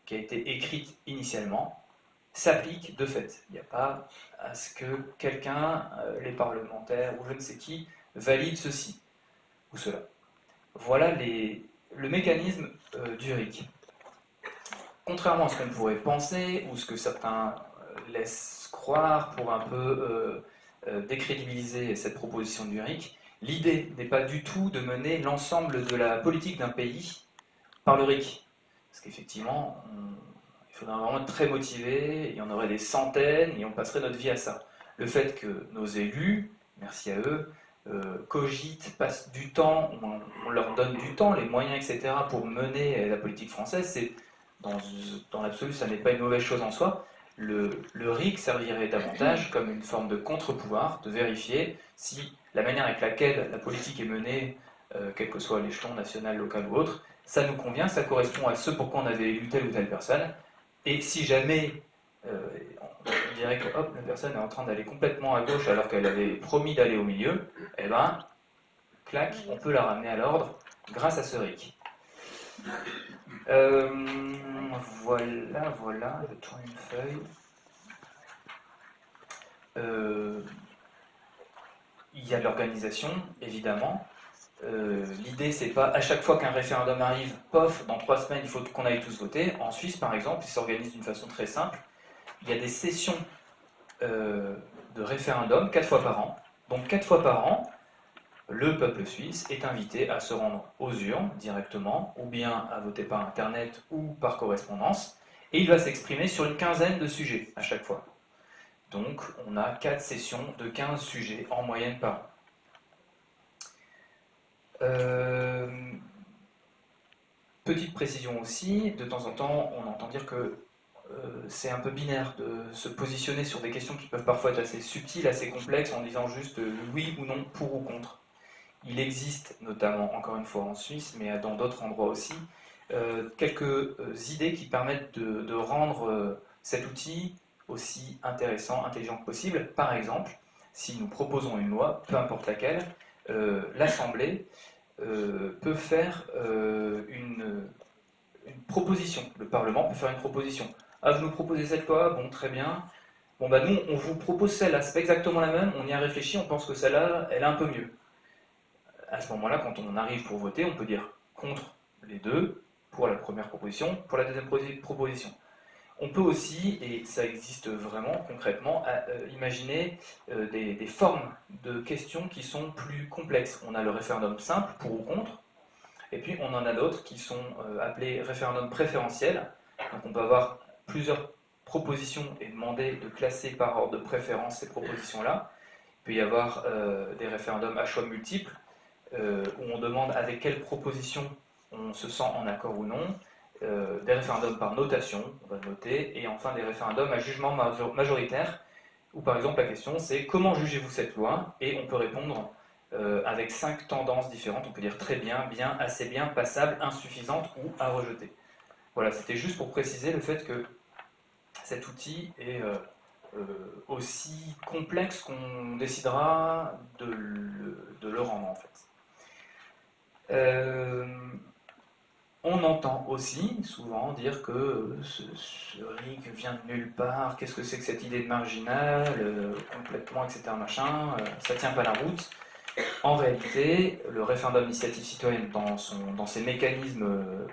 qui a été écrite initialement s'applique de fait. Il n'y a pas à ce que quelqu'un, les parlementaires ou je ne sais qui, valide ceci ou cela. Voilà le mécanisme du RIC. Contrairement à ce qu'on pourrait penser, ou ce que certains laissent croire pour un peu décrédibiliser cette proposition du RIC, l'idée n'est pas du tout de mener l'ensemble de la politique d'un pays par le RIC. Parce qu'effectivement, il faudrait vraiment être très motivé, il y en aurait des centaines et on passerait notre vie à ça. Le fait que nos élus, merci à eux, cogitent, passent du temps, on leur donne du temps, les moyens, etc. pour mener la politique française, c'est dans l'absolu, ça n'est pas une mauvaise chose en soi. Le RIC servirait davantage comme une forme de contre-pouvoir, de vérifier si la manière avec laquelle la politique est menée, quel que soit l'échelon national, local ou autre, ça nous convient, ça correspond à ce pourquoi on avait élu telle ou telle personne. Et si jamais on dirait que hop, la personne est en train d'aller complètement à gauche alors qu'elle avait promis d'aller au milieu, eh ben, clac, on peut la ramener à l'ordre grâce à ce RIC. Voilà, je tourne une feuille. Il y a l'organisation, évidemment. L'idée, c'est pas à chaque fois qu'un référendum arrive, pof, dans 3 semaines, il faut qu'on aille tous voter. En Suisse, par exemple, il s'organise d'une façon très simple. Il y a des sessions de référendum 4 fois par an. Donc 4 fois par an, le peuple suisse est invité à se rendre aux urnes directement, ou bien à voter par Internet ou par correspondance, et il va s'exprimer sur une quinzaine de sujets à chaque fois. Donc on a 4 sessions de 15 sujets en moyenne par an. Petite précision aussi, de temps en temps on entend dire que c'est un peu binaire de se positionner sur des questions qui peuvent parfois être assez subtiles, assez complexes, en disant juste oui ou non, pour ou contre. Il existe, notamment encore une fois en Suisse, mais dans d'autres endroits aussi, quelques idées qui permettent de rendre cet outil aussi intéressant, intelligent que possible. Par exemple, si nous proposons une loi, peu importe laquelle, l'Assemblée peut faire une proposition. Le Parlement peut faire une proposition. Ah, vous nous proposez cette loi, bon, très bien. Bon, bah nous, on vous propose celle-là, c'est pas exactement la même, on y a réfléchi, on pense que celle-là, elle est un peu mieux. À ce moment-là, quand on arrive pour voter, on peut dire contre les deux, pour la première proposition, pour la deuxième proposition. On peut aussi, et ça existe vraiment concrètement, imaginer des formes de questions qui sont plus complexes. On a le référendum simple, pour ou contre, Et puis on en a d'autres qui sont appelés référendums préférentiels. Donc on peut avoir plusieurs propositions et demander de classer par ordre de préférence ces propositions-là. Il peut y avoir des référendums à choix multiples, où on demande avec quelle proposition on se sent en accord ou non, des référendums par notation, on va noter, et enfin des référendums à jugement majoritaire, où par exemple la question c'est comment jugez-vous cette loi, et on peut répondre avec 5 tendances différentes, on peut dire très bien, bien, assez bien, passable, insuffisante ou à rejeter. Voilà, c'était juste pour préciser le fait que cet outil est aussi complexe qu'on décidera de le rendre en fait. On entend aussi souvent dire que ce RIC vient de nulle part, qu'est-ce que c'est que cette idée de marginal, complètement, etc. machin, ça tient pas la route. En réalité, le référendum d'initiative citoyenne dans ses mécanismes,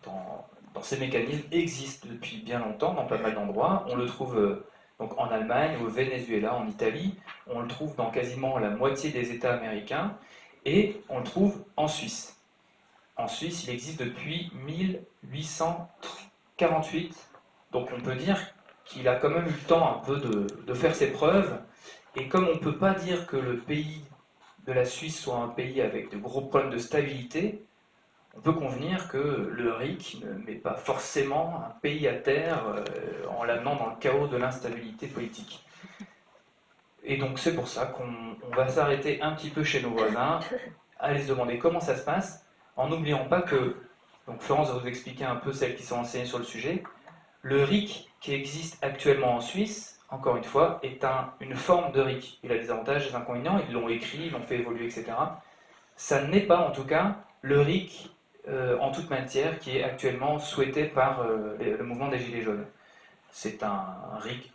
dans ces mécanismes existe depuis bien longtemps dans pas mal d'endroits. On le trouve donc en Allemagne, au Venezuela, en Italie, on le trouve dans quasiment la moitié des États américains, et on le trouve en Suisse. En Suisse, il existe depuis 1848, donc on peut dire qu'il a quand même eu le temps un peu de faire ses preuves, et comme on ne peut pas dire que le pays de la Suisse soit un pays avec de gros problèmes de stabilité, on peut convenir que le RIC ne met pas forcément un pays à terre en l'amenant dans le chaos de l'instabilité politique. Et donc c'est pour ça qu'on va s'arrêter un petit peu chez nos voisins, aller se demander comment ça se passe, en n'oubliant pas que, donc Florence va vous expliquer un peu celles qui sont enseignées sur le sujet, le RIC qui existe actuellement en Suisse, encore une fois, est une forme de RIC. Il a des avantages et des inconvénients, ils l'ont écrit, ils l'ont fait évoluer, etc. Ça n'est pas en tout cas le RIC en toute matière qui est actuellement souhaité par le mouvement des Gilets jaunes. C'est un RIC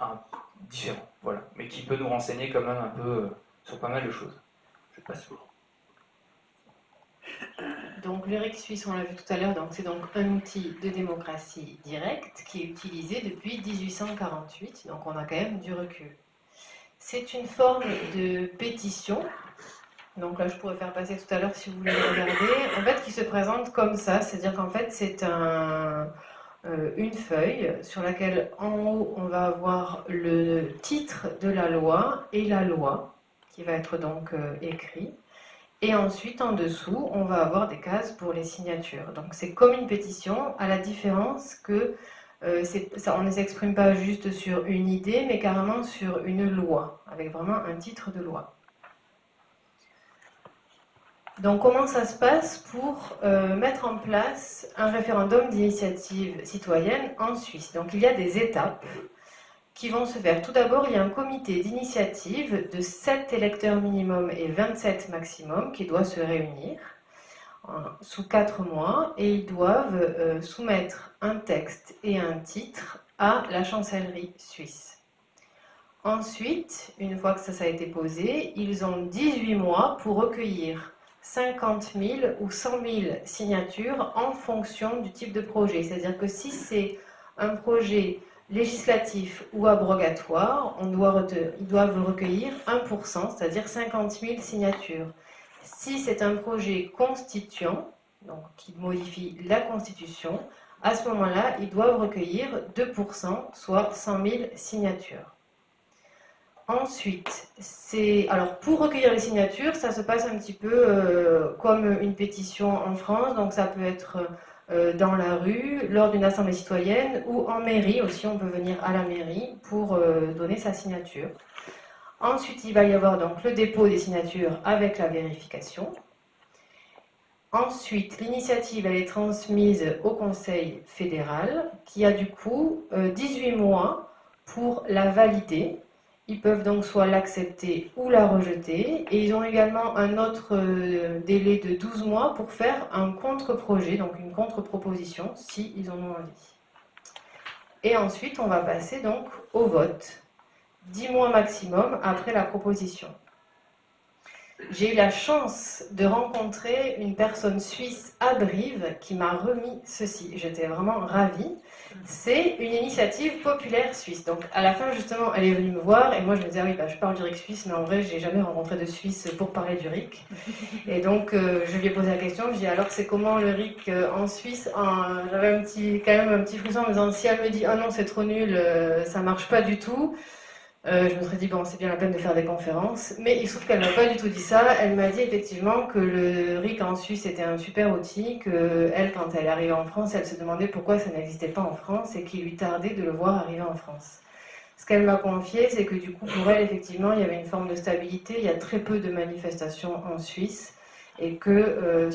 différent, voilà, mais qui peut nous renseigner quand même un peu sur pas mal de choses. Je passe au Donc le RIC suisse, on l'a vu tout à l'heure, c'est donc un outil de démocratie directe qui est utilisé depuis 1848, donc on a quand même du recul. C'est une forme de pétition, donc là je pourrais faire passer tout à l'heure si vous voulez le regarder, en fait qui se présente comme ça, c'est-à-dire qu'en fait c'est une feuille sur laquelle en haut on va avoir le titre de la loi et la loi qui va être donc écrit. Et ensuite, en dessous, on va avoir des cases pour les signatures. Donc c'est comme une pétition, à la différence que on ne s'exprime pas juste sur une idée, mais carrément sur une loi, avec vraiment un titre de loi. Donc comment ça se passe pour mettre en place un référendum d'initiative citoyenne en Suisse? Donc il y a des étapes qui vont se faire. Tout d'abord, il y a un comité d'initiative de 7 électeurs minimum et 27 maximum qui doit se réunir sous 4 mois et ils doivent soumettre un texte et un titre à la chancellerie suisse. Ensuite, une fois que ça a été posé, ils ont 18 mois pour recueillir 50 000 ou 100 000 signatures en fonction du type de projet. C'est-à-dire que si c'est un projet législatif ou abrogatoire, ils doivent recueillir 1%, c'est-à-dire 50 000 signatures. Si c'est un projet constituant, donc qui modifie la Constitution, à ce moment-là, ils doivent recueillir 2%, soit 100 000 signatures. Ensuite, alors pour recueillir les signatures, ça se passe un petit peu comme une pétition en France, donc ça peut être dans la rue, lors d'une assemblée citoyenne ou en mairie aussi, on peut venir à la mairie pour donner sa signature. Ensuite, il va y avoir donc le dépôt des signatures avec la vérification. Ensuite, l'initiative elle est transmise au Conseil fédéral qui a du coup 18 mois pour la valider. Ils peuvent donc soit l'accepter ou la rejeter. Et ils ont également un autre délai de 12 mois pour faire un contre-projet, donc une contre-proposition, s'ils en ont envie. Et ensuite, on va passer donc au vote. 10 mois maximum après la proposition. J'ai eu la chance de rencontrer une personne suisse à Brive qui m'a remis ceci. J'étais vraiment ravie. C'est une initiative populaire suisse. Donc à la fin, justement, elle est venue me voir et moi je me disais, ah oui, bah, je parle du RIC suisse, mais en vrai, j'ai jamais rencontré de Suisse pour parler du RIC. Et donc je lui ai posé la question, je dis, alors c'est comment le RIC en Suisse? J'avais quand même un petit frisson en me disant, si elle me dit, ah non, c'est trop nul, ça marche pas du tout. Je me serais dit, bon, c'est bien la peine de faire des conférences. Mais il se trouve qu'elle m'a pas du tout dit ça. Elle m'a dit effectivement que le RIC en Suisse était un super outil, que elle, quand elle est arrivée en France, elle se demandait pourquoi ça n'existait pas en France et qu'il lui tardait de le voir arriver en France. Ce qu'elle m'a confié, c'est que du coup, pour elle, effectivement, il y avait une forme de stabilité. Il y a très peu de manifestations en Suisse et que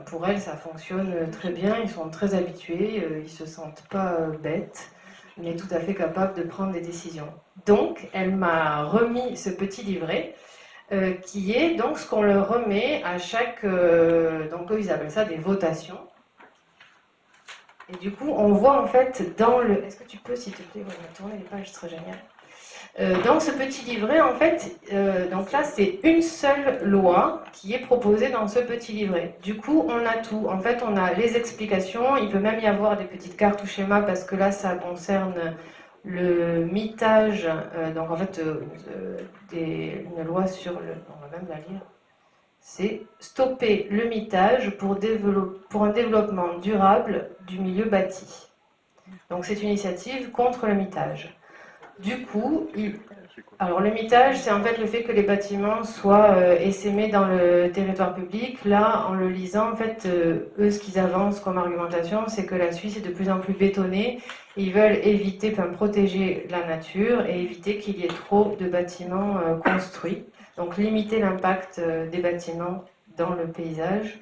pour elle, ça fonctionne très bien. Ils sont très habitués, ils se sentent pas bêtes, mais tout à fait capables de prendre des décisions. Donc, elle m'a remis ce petit livret qui est donc ce qu'on leur remet à chaque... donc, eux, ils appellent ça des votations. Et du coup, on voit en fait dans le... Est-ce que tu peux, s'il te plaît, me tourner les pages, ce serait génial. Dans ce petit livret, en fait, donc là, c'est une seule loi qui est proposée dans ce petit livret. Du coup, on a tout. En fait, on a les explications. Il peut même y avoir des petites cartes ou schémas parce que là, ça concerne le mitage. Donc, en fait, une loi sur le... On va même la lire. C'est stopper le mitage pour un développement durable du milieu bâti. Donc, c'est une initiative contre le mitage. Du coup, alors le mitage, c'est en fait le fait que les bâtiments soient essaimés dans le territoire public. Là, en le lisant, en fait, eux, ce qu'ils avancent comme argumentation, c'est que la Suisse est de plus en plus bétonnée. Ils veulent protéger la nature et éviter qu'il y ait trop de bâtiments construits. Donc limiter l'impact des bâtiments dans le paysage.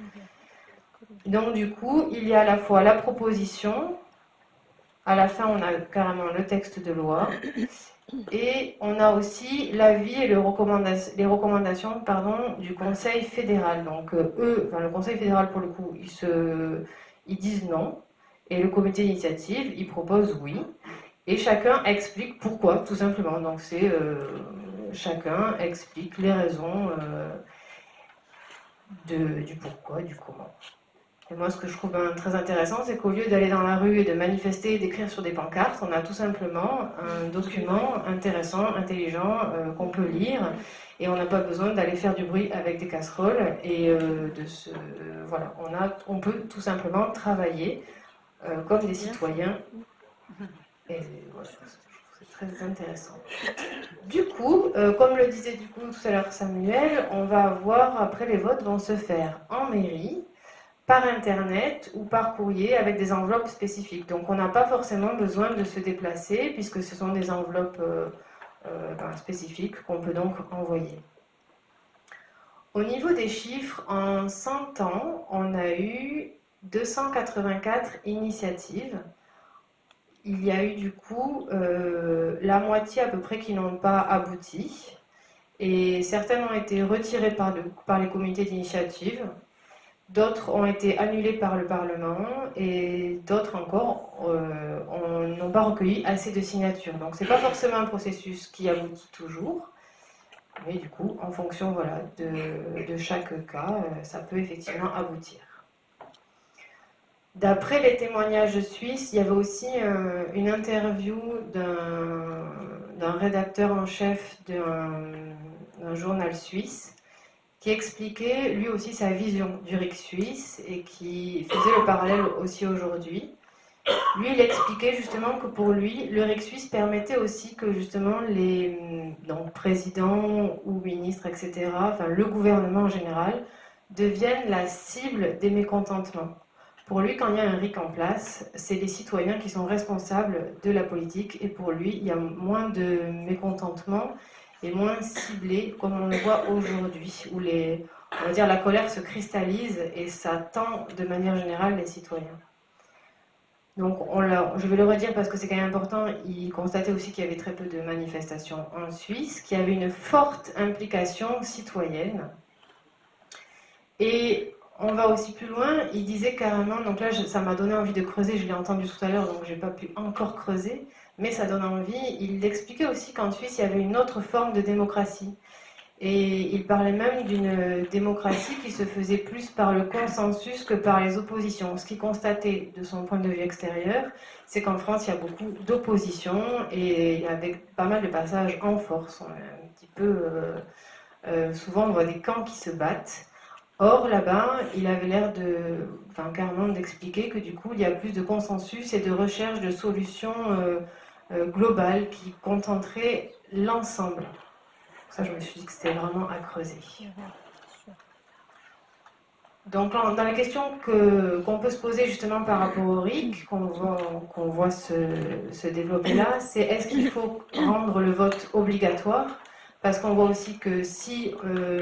Donc du coup, il y a à la fois la proposition. À la fin, on a carrément le texte de loi. Et on a aussi l'avis et les recommandations du Conseil fédéral. Donc le Conseil fédéral, pour le coup, ils disent non. Et le comité d'initiative, il propose oui. Et chacun explique pourquoi, tout simplement. Donc chacun explique les raisons du pourquoi, du comment. Et moi, ce que je trouve très intéressant, c'est qu'au lieu d'aller dans la rue et de manifester et d'écrire sur des pancartes, on a tout simplement un document intéressant, intelligent, qu'on peut lire, et on n'a pas besoin d'aller faire du bruit avec des casseroles, et voilà, on peut tout simplement travailler comme des citoyens, et voilà, c'est très intéressant. Du coup, comme le disait tout à l'heure Samuel, on va avoir, après les votes vont se faire en mairie, par internet ou par courrier avec des enveloppes spécifiques. Donc on n'a pas forcément besoin de se déplacer puisque ce sont des enveloppes spécifiques qu'on peut donc envoyer. Au niveau des chiffres, en 100 ans, on a eu 284 initiatives. Il y a eu du coup la moitié à peu près qui n'ont pas abouti. Et certaines ont été retirées par les comités d'initiative. D'autres ont été annulés par le Parlement et d'autres encore n'ont pas recueilli assez de signatures. Donc ce n'est pas forcément un processus qui aboutit toujours, mais du coup, en fonction de chaque cas, ça peut effectivement aboutir. D'après les témoignages suisses, il y avait aussi une interview d'un rédacteur en chef d'un journal suisse qui expliquait lui aussi sa vision du RIC suisse et qui faisait le parallèle aussi aujourd'hui. Lui, il expliquait justement que pour lui, le RIC suisse permettait aussi que justement les présidents ou ministres, etc., enfin le gouvernement en général, deviennent la cible des mécontentements. Pour lui, quand il y a un RIC en place, c'est les citoyens qui sont responsables de la politique et pour lui, il y a moins de mécontentements et moins ciblé, comme on le voit aujourd'hui, où on va dire, la colère se cristallise et ça tend de manière générale les citoyens. Donc, je vais le redire parce que c'est quand même important, il constatait aussi qu'il y avait très peu de manifestations en Suisse, qu'il y avait une forte implication citoyenne. Et on va aussi plus loin, il disait carrément, donc là ça m'a donné envie de creuser, je l'ai entendu tout à l'heure, donc je n'ai pas pu encore creuser, mais ça donne envie. Il expliquait aussi qu'en Suisse, il y avait une autre forme de démocratie. Et il parlait même d'une démocratie qui se faisait plus par le consensus que par les oppositions. Ce qu'il constatait de son point de vue extérieur, c'est qu'en France, il y a beaucoup d'opposition et il y avait pas mal de passages en force. On est un petit peu, souvent, on voit des camps qui se battent. Or, là-bas, il avait l'air carrément d'expliquer que du coup, il y a plus de consensus et de recherche de solutions globales qui contenteraient l'ensemble. Ça, je me suis dit que c'était vraiment à creuser. Donc, dans les questions qu'on peut se poser justement par rapport au RIC, qu'on voit se développer là, c'est est-ce qu'il faut rendre le vote obligatoire? Parce qu'on voit aussi que si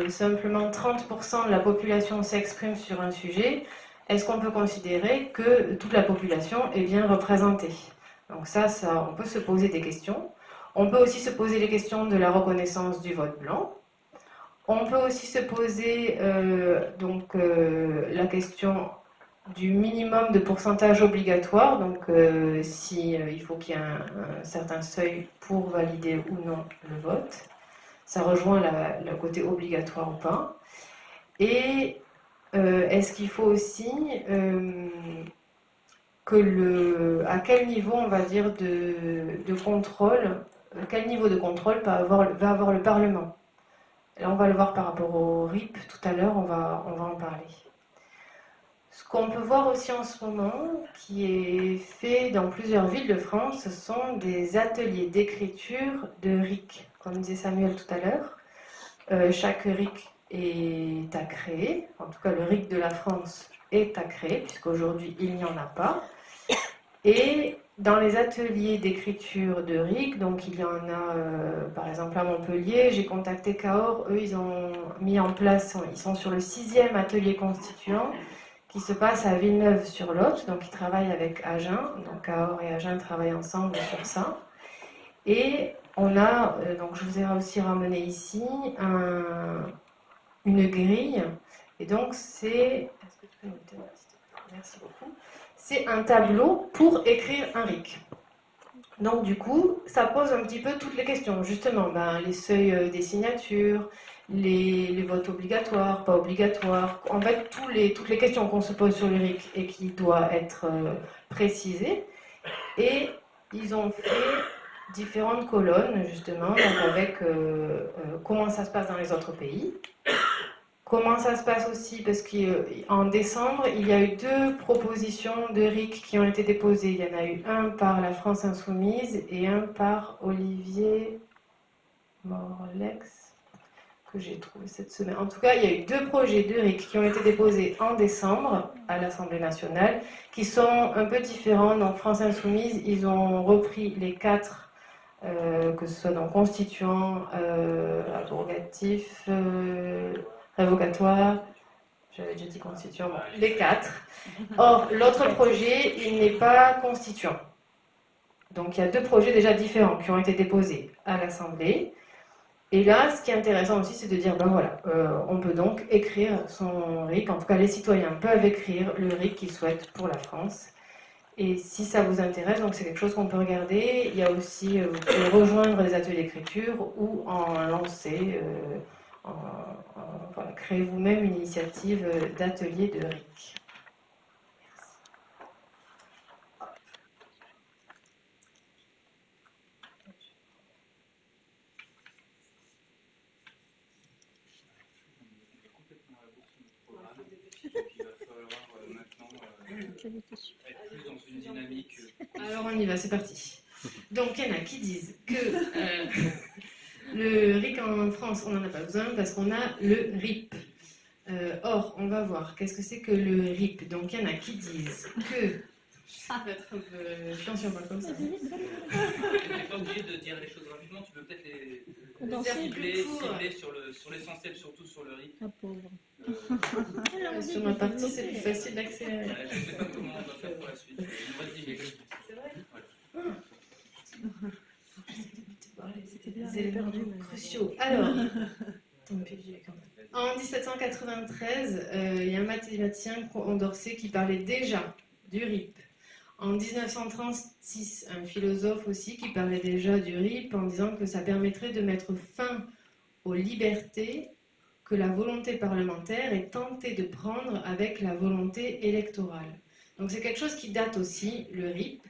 simplement 30% de la population s'exprime sur un sujet, est-ce qu'on peut considérer que toute la population est bien représentée? Donc ça, on peut se poser des questions. On peut aussi se poser les questions de la reconnaissance du vote blanc. On peut aussi se poser la question du minimum de pourcentage obligatoire, donc il faut qu'il y ait un certain seuil pour valider ou non le vote. Ça rejoint le côté obligatoire ou pas. Et est-ce qu'il faut aussi à quel niveau, on va dire, de contrôle, quel niveau de contrôle va avoir le Parlement? Là, on va le voir par rapport au RIP tout à l'heure, on va en parler. Ce qu'on peut voir aussi en ce moment, qui est fait dans plusieurs villes de France, ce sont des ateliers d'écriture de RIC. Comme disait Samuel tout à l'heure, chaque RIC est à créer, en tout cas le RIC de la France est à créer, puisqu'aujourd'hui il n'y en a pas. Et dans les ateliers d'écriture de RIC, donc il y en a par exemple à Montpellier, j'ai contacté Cahors, eux ils ont mis en place, ils sont sur le 6e atelier constituant qui se passe à Villeneuve-sur-Lot, donc ils travaillent avec Agen, donc Cahors et Agen travaillent ensemble sur ça. Et on a, donc je vous ai aussi ramené ici une grille, et donc c'est, est-ce que tu peux noter? Merci beaucoup. C'est un tableau pour écrire un RIC. Donc du coup, ça pose un petit peu toutes les questions. Justement, les seuils des signatures, les votes obligatoires, pas obligatoires. En fait, toutes les questions qu'on se pose sur le RIC et qui doivent être précisées. Et ils ont fait différentes colonnes, justement, donc avec comment ça se passe dans les autres pays. Comment ça se passe aussi? Parce qu'en décembre, il y a eu 2 propositions de RIC qui ont été déposées. Il y en a eu un par la France Insoumise et un par Olivier Morlex, que j'ai trouvé cette semaine. En tout cas, il y a eu 2 projets de RIC qui ont été déposés en décembre à l'Assemblée nationale, qui sont un peu différents. Donc, France Insoumise, ils ont repris les 4, que ce soit dans constituant, abrogatif, révocatoire, j'avais déjà dit constituant, bon, les 4. Or, l'autre projet, il n'est pas constituant. Donc, il y a 2 projets déjà différents qui ont été déposés à l'Assemblée. Et là, ce qui est intéressant aussi, c'est de dire, on peut donc écrire son RIC, en tout cas les citoyens peuvent écrire le RIC qu'ils souhaitent pour la France. Et si ça vous intéresse, donc c'est quelque chose qu'on peut regarder. Il y a aussi, vous pouvez rejoindre les ateliers d'écriture ou en lancer, créer vous-même une initiative d'atelier de RIC. Être plus dans une dynamique. Alors on y va, c'est parti. Donc il y en a qui disent que le RIC en France, on n'en a pas besoin parce qu'on a le RIP. Or, on va voir qu'est-ce que c'est que le RIP. Donc il y en a qui disent que... Ça va être un peu chiant si on parle comme ça. Tu n'es pas obligé de dire les choses rapidement, tu peux peut-être les cibler sur l'essentiel, surtout sur le RIP. Sur ma partie, c'est plus facile d'accélérer. Je ne sais pas comment on va faire pour la suite. C'est vrai? C'était des éléments cruciaux. Alors, en 1793, il y a un mathématicien Condorcet qui parlait déjà du RIP. En 1936, un philosophe aussi qui parlait déjà du RIP en disant que ça permettrait de mettre fin aux libertés que la volonté parlementaire est tentée de prendre avec la volonté électorale. Donc c'est quelque chose qui date aussi, le RIP,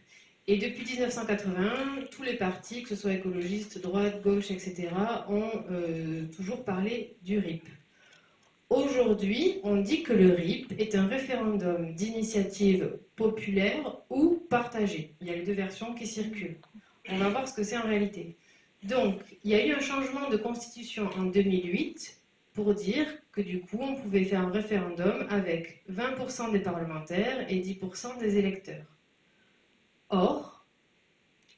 et depuis 1981, tous les partis, que ce soit écologistes, droite, gauche, etc., ont toujours parlé du RIP. Aujourd'hui, on dit que le RIP est un référendum d'initiative populaire ou partagée. Il y a les deux versions qui circulent. On va voir ce que c'est en réalité. Donc, il y a eu un changement de constitution en 2008 pour dire que du coup, on pouvait faire un référendum avec 20% des parlementaires et 10% des électeurs. Or,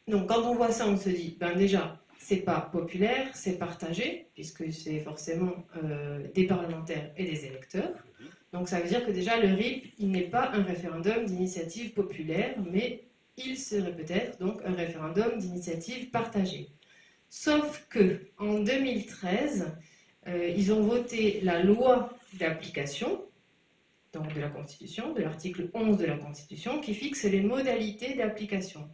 donc quand on voit ça, on se dit, ben déjà, c'est pas populaire, c'est partagé, puisque c'est forcément des parlementaires et des électeurs. Donc ça veut dire que déjà, le RIP, il n'est pas un référendum d'initiative populaire, mais il serait peut-être donc un référendum d'initiative partagée. Sauf que en 2013, ils ont voté la loi d'application, donc de la Constitution, de l'article 11 de la Constitution, qui fixe les modalités d'application.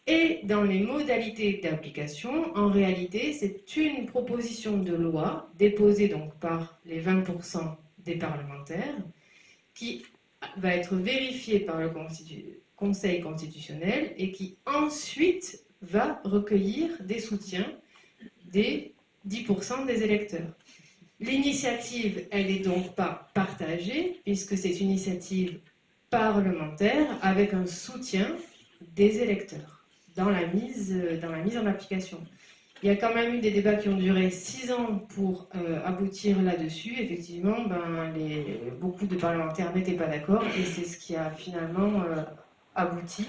Et dans les modalités d'application, en réalité, c'est une proposition de loi déposée donc par les 20% des parlementaires qui va être vérifiée par le Conseil constitutionnel et qui ensuite va recueillir des soutiens des 10% des électeurs. L'initiative, elle n'est donc pas partagée, puisque c'est une initiative parlementaire avec un soutien des électeurs dans la mise en application. Il y a quand même eu des débats qui ont duré 6 ans pour aboutir là-dessus. Effectivement, beaucoup de parlementaires n'étaient pas d'accord et c'est ce qui a finalement abouti.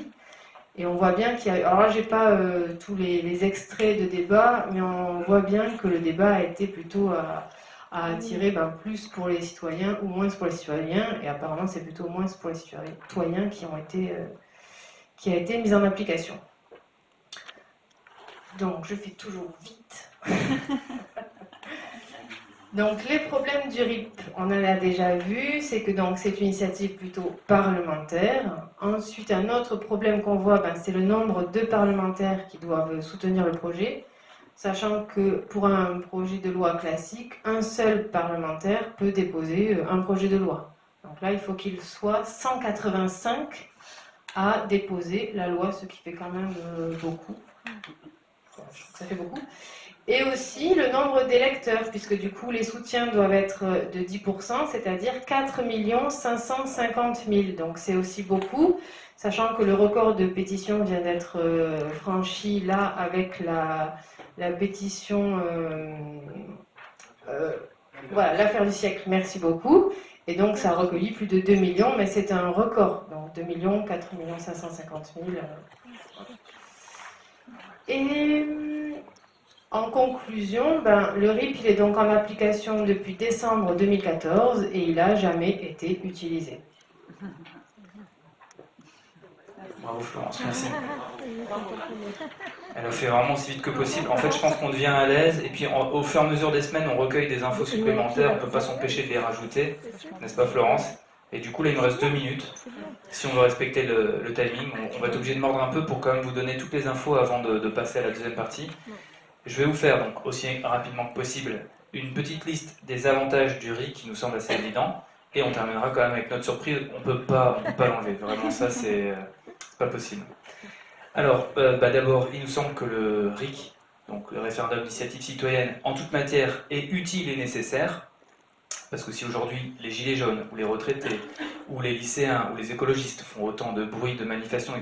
Et on voit bien qu'il y a... Alors là, je n'ai pas tous les extraits de débat, mais on voit bien que le débat a été plutôt à attirer plus pour les citoyens ou moins pour les citoyens. Et apparemment, c'est plutôt moins pour les citoyens qui a été mis en application. Donc, je fais toujours vite. Donc, les problèmes du RIP, on en a déjà vu, c'est que c'est une initiative plutôt parlementaire. Ensuite, un autre problème qu'on voit, c'est le nombre de parlementaires qui doivent soutenir le projet, sachant que pour un projet de loi classique, un seul parlementaire peut déposer un projet de loi. Donc là, il faut qu'il soit 185 à déposer la loi, ce qui fait quand même beaucoup. Ça fait beaucoup. Et aussi le nombre d'électeurs, puisque du coup les soutiens doivent être de 10%, c'est-à-dire 4 550 000. Donc c'est aussi beaucoup, sachant que le record de pétition vient d'être franchi là avec la pétition, l'affaire du siècle, merci beaucoup. Et donc ça a recueilli plus de 2 millions, mais c'est un record. Donc 2 millions, 4 550 000. Et en conclusion, le RIP il est donc en application depuis décembre 2014 et il n'a jamais été utilisé. Bravo Florence, merci. Elle a fait vraiment aussi vite que possible. En fait, je pense qu'on devient à l'aise et puis au fur et à mesure des semaines, on recueille des infos supplémentaires, on ne peut pas s'empêcher de les rajouter, n'est-ce pas Florence? Et du coup, là, il nous reste 2 minutes. Si on veut respecter le timing, on va être obligé de mordre un peu pour quand même vous donner toutes les infos avant de passer à la deuxième partie. Je vais vous faire donc aussi rapidement que possible une petite liste des avantages du riz qui nous semble assez évident. Et on terminera quand même avec notre surprise. On peut pas l'enlever. Vraiment, ça, c'est pas possible. Alors, d'abord, il nous semble que le RIC, donc le référendum d'initiative citoyenne, en toute matière, est utile et nécessaire. Parce que si aujourd'hui les gilets jaunes, ou les retraités, ou les lycéens, ou les écologistes font autant de bruit, de manifestations,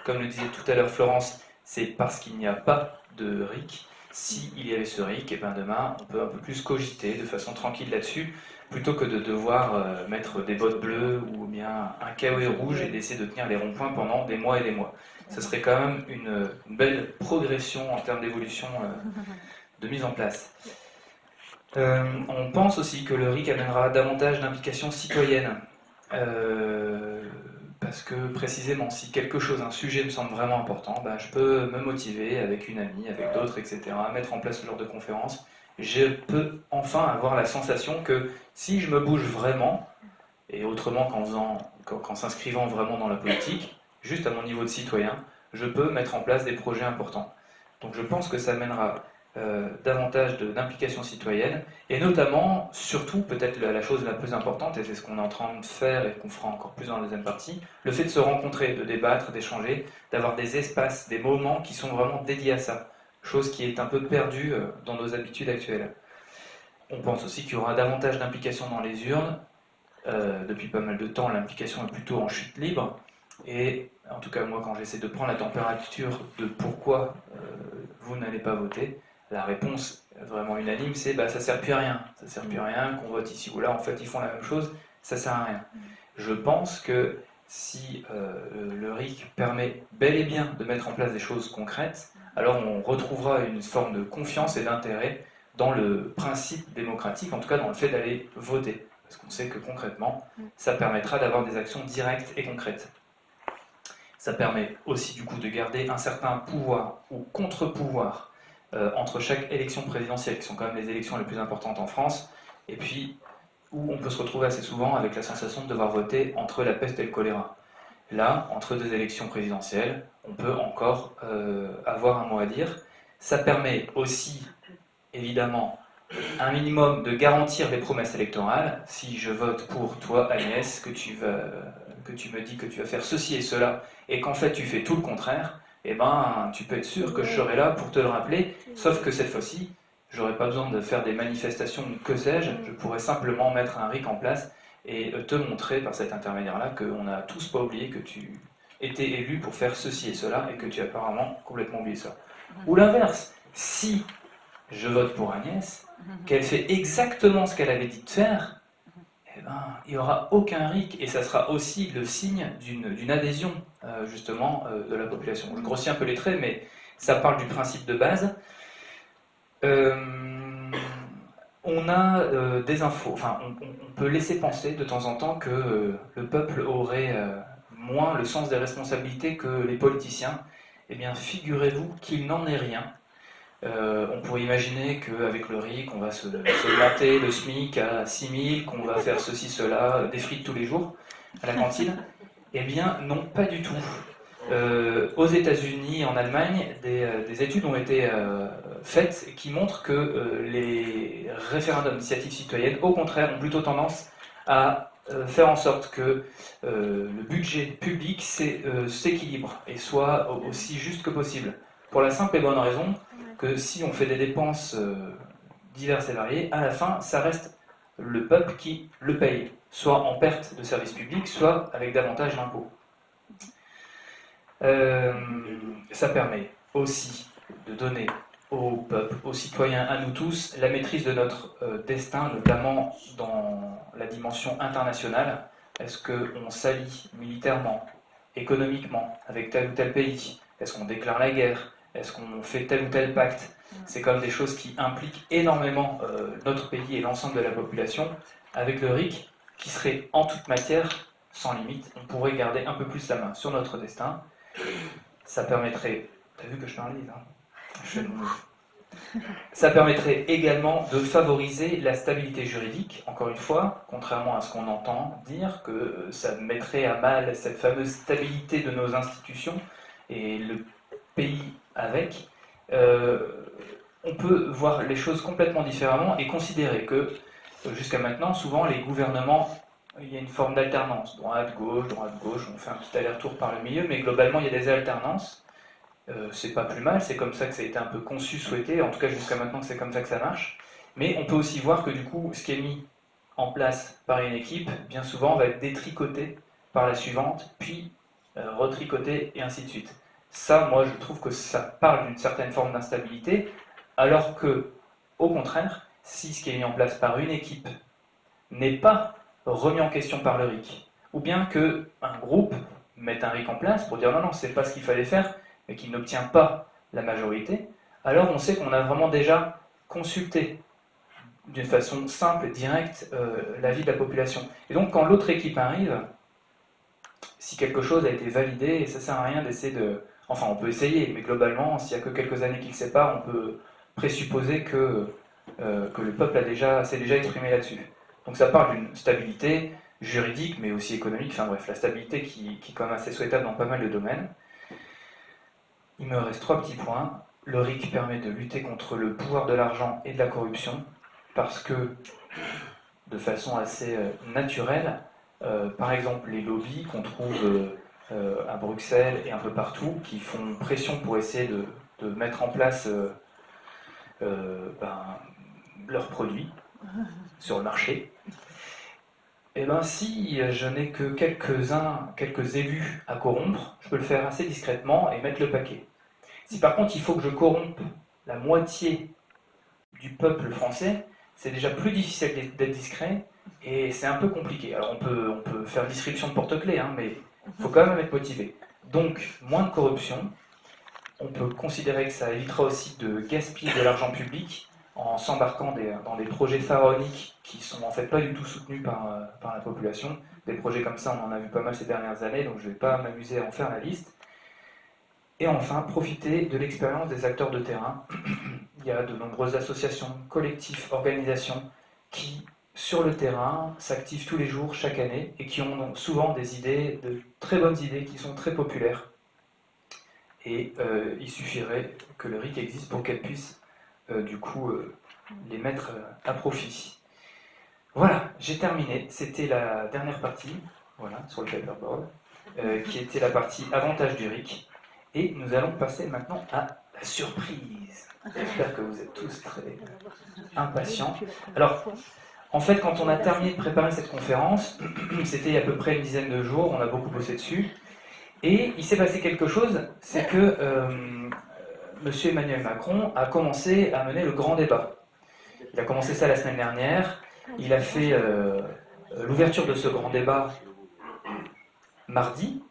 comme le disait tout à l'heure Florence, c'est parce qu'il n'y a pas de RIC. S'il y avait ce RIC, et demain, on peut un peu plus cogiter de façon tranquille là-dessus, plutôt que de devoir mettre des bottes bleues ou bien un caouet rouge et d'essayer de tenir les ronds-points pendant des mois et des mois. Ce serait quand même une belle progression en termes d'évolution de mise en place. On pense aussi que le RIC amènera davantage d'implication citoyenne. Parce que précisément, si quelque chose, un sujet me semble vraiment important, je peux me motiver avec une amie, avec d'autres, etc., à mettre en place ce genre de conférence. Je peux enfin avoir la sensation que si je me bouge vraiment, et autrement qu'en s'inscrivant vraiment dans la politique, juste à mon niveau de citoyen, je peux mettre en place des projets importants. Donc je pense que ça mènera davantage d'implication citoyenne, et notamment, surtout, peut-être la chose la plus importante, et c'est ce qu'on est en train de faire et qu'on fera encore plus dans la deuxième partie, le fait de se rencontrer, de débattre, d'échanger, d'avoir des espaces, des moments qui sont vraiment dédiés à ça, chose qui est un peu perdue dans nos habitudes actuelles. On pense aussi qu'il y aura davantage d'implication dans les urnes. Depuis pas mal de temps, l'implication est plutôt en chute libre, et en tout cas moi, quand j'essaie de prendre la température de pourquoi vous n'allez pas voter, la réponse vraiment unanime, c'est bah, ça sert plus à rien. Ça sert plus à rien qu'on vote ici ou là. En fait, ils font la même chose, ça sert à rien. Je pense que si le RIC permet bel et bien de mettre en place des choses concrètes, alors on retrouvera une forme de confiance et d'intérêt dans le principe démocratique, en tout cas dans le fait d'aller voter. Parce qu'on sait que concrètement, ça permettra d'avoir des actions directes et concrètes. Ça permet aussi du coup de garder un certain pouvoir ou contre-pouvoir entre chaque élection présidentielle, qui sont quand même les élections les plus importantes en France, et puis où on peut se retrouver assez souvent avec la sensation de devoir voter entre la peste et le choléra. Là, entre deux élections présidentielles, on peut encore avoir un mot à dire. Ça permet aussi, évidemment, un minimum de garantir les promesses électorales. Si je vote pour toi, Agnès, que tu me dis que tu vas faire ceci et cela, et qu'en fait tu fais tout le contraire, eh ben, tu peux être sûr que je serai là pour te le rappeler, sauf que cette fois-ci, j'aurais pas besoin de faire des manifestations, que sais-je, je pourrais simplement mettre un RIC en place et te montrer par cet intermédiaire-là qu'on n'a tous pas oublié que tu étais élu pour faire ceci et cela, et que tu as apparemment complètement oublié ça. Ou l'inverse, si je vote pour Agnès, qu'elle fait exactement ce qu'elle avait dit de faire, eh ben, il n'y aura aucun RIC, et ça sera aussi le signe d'une adhésion, justement, de la population. Je grossis un peu les traits, mais ça parle du principe de base. On a des infos, enfin, on peut laisser penser de temps en temps que le peuple aurait moins le sens des responsabilités que les politiciens. Eh bien, figurez-vous qu'il n'en est rien. On pourrait imaginer qu'avec le RIC, on va se monter le SMIC à 6 000, qu'on va faire ceci, cela, des frites tous les jours à la cantine. Eh bien, non, pas du tout. Aux États-Unis et en Allemagne, des études ont été faites qui montrent que les référendums d'initiative citoyenne, au contraire, ont plutôt tendance à faire en sorte que le budget public s'équilibre et soit aussi juste que possible. Pour la simple et bonne raison que si on fait des dépenses diverses et variées, à la fin, ça reste le peuple qui le paye, soit en perte de services publics, soit avec davantage d'impôts. Ça permet aussi de donner au peuple, aux citoyens, à nous tous, la maîtrise de notre destin, notamment dans la dimension internationale. Est-ce qu'on s'allie militairement, économiquement, avec tel ou tel pays? Est-ce qu'on déclare la guerre? Est-ce qu'on fait tel ou tel pacte? C'est comme des choses qui impliquent énormément notre pays et l'ensemble de la population. Avec le RIC, qui serait en toute matière sans limite, on pourrait garder un peu plus la main sur notre destin. Ça permettrait... T'as vu que je parlais, hein? Ça permettrait également de favoriser la stabilité juridique, encore une fois, contrairement à ce qu'on entend dire, que ça mettrait à mal cette fameuse stabilité de nos institutions et le pays avec. On peut voir les choses complètement différemment et considérer que, jusqu'à maintenant, souvent, les gouvernements, il y a une forme d'alternance, droite-gauche, on fait un petit aller-retour par le milieu, mais globalement, il y a des alternances. C'est pas plus mal, c'est comme ça que ça a été un peu conçu, souhaité, en tout cas jusqu'à maintenant que c'est comme ça que ça marche. Mais on peut aussi voir que du coup, ce qui est mis en place par une équipe, bien souvent va être détricoté par la suivante, puis retricoté, et ainsi de suite. Ça, moi, je trouve que ça parle d'une certaine forme d'instabilité, alors que, au contraire, si ce qui est mis en place par une équipe n'est pas remis en question par le RIC, ou bien qu'un groupe mette un RIC en place pour dire non, c'est pas ce qu'il fallait faire, mais qu'il n'obtient pas la majorité, alors on sait qu'on a vraiment déjà consulté d'une façon simple, directe, l'avis de la population. Et donc quand l'autre équipe arrive, si quelque chose a été validé, ça ne sert à rien d'essayer de... Enfin, on peut essayer, mais globalement, s'il n'y a que quelques années qui le séparent, on peut présupposer que le peuple s'est déjà exprimé là-dessus. Donc ça parle d'une stabilité juridique, mais aussi économique, enfin bref, la stabilité qui est quand même assez souhaitable dans pas mal de domaines. Il me reste 3 petits points. le RIC permet de lutter contre le pouvoir de l'argent et de la corruption, parce que, de façon assez naturelle, par exemple les lobbies qu'on trouve à Bruxelles et un peu partout, qui font pression pour essayer de mettre en place leurs produits sur le marché. Et bien si je n'ai que quelques élus à corrompre, je peux le faire assez discrètement et mettre le paquet. Si par contre il faut que je corrompe la moitié du peuple français, c'est déjà plus difficile d'être discret et c'est un peu compliqué. Alors on peut faire distribution de porte-clés, hein, mais il faut quand même être motivé. Donc moins de corruption, on peut considérer que ça évitera aussi de gaspiller de l'argent public en s'embarquant dans des projets pharaoniques qui sont en fait pas du tout soutenus par la population. Des projets comme ça, on en a vu pas mal ces dernières années, donc je ne vais pas m'amuser à en faire la liste. Et enfin, profiter de l'expérience des acteurs de terrain. Il y a de nombreuses associations, collectifs, organisations qui, sur le terrain, s'activent tous les jours, chaque année, et qui ont souvent des idées, de très bonnes idées, qui sont très populaires. Et il suffirait que le RIC existe pour qu'elle puisse les mettre à profit. Voilà, j'ai terminé. C'était la dernière partie, voilà, sur le paperboard, qui était la partie avantage du RIC. Et nous allons passer maintenant à la surprise. J'espère que vous êtes tous très impatients. Alors, en fait, quand on a terminé de préparer cette conférence, c'était il y a à peu près une dizaine de jours, on a beaucoup bossé dessus. Et il s'est passé quelque chose, c'est que M. Emmanuel Macron a commencé à mener le grand débat. Il a commencé ça la semaine dernière. Il a fait l'ouverture de ce grand débat mardi.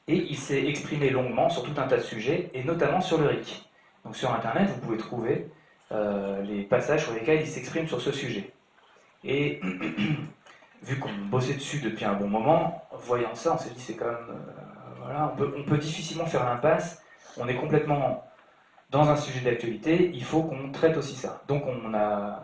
Et il s'est exprimé longuement sur tout un tas de sujets, et notamment sur le RIC. Donc sur Internet, vous pouvez trouver les passages sur lesquels il s'exprime sur ce sujet. Et vu qu'on bossait dessus depuis un bon moment, voyant ça, on s'est dit c'est quand même... voilà, on peut difficilement faire l'impasse. On est complètement dans un sujet d'actualité, il faut qu'on traite aussi ça. Donc on a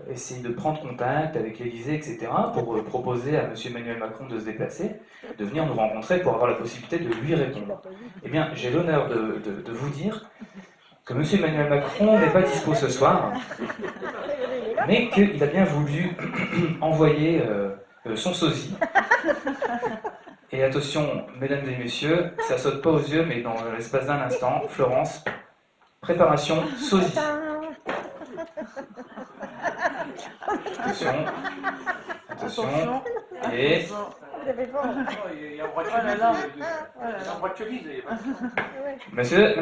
essayé de prendre contact avec l'Élysée, etc., pour proposer à M. Emmanuel Macron de se déplacer, de venir nous rencontrer pour avoir la possibilité de lui répondre. Eh bien, j'ai l'honneur de vous dire que M. Emmanuel Macron n'est pas dispo ce soir, mais qu'il a bien voulu envoyer son sosie. Et attention, mesdames et messieurs, ça saute pas aux yeux, mais dans l'espace d'un instant, Florence, préparation sosie. Attention, attention, et... Il y a un droit de chemise. Monsieur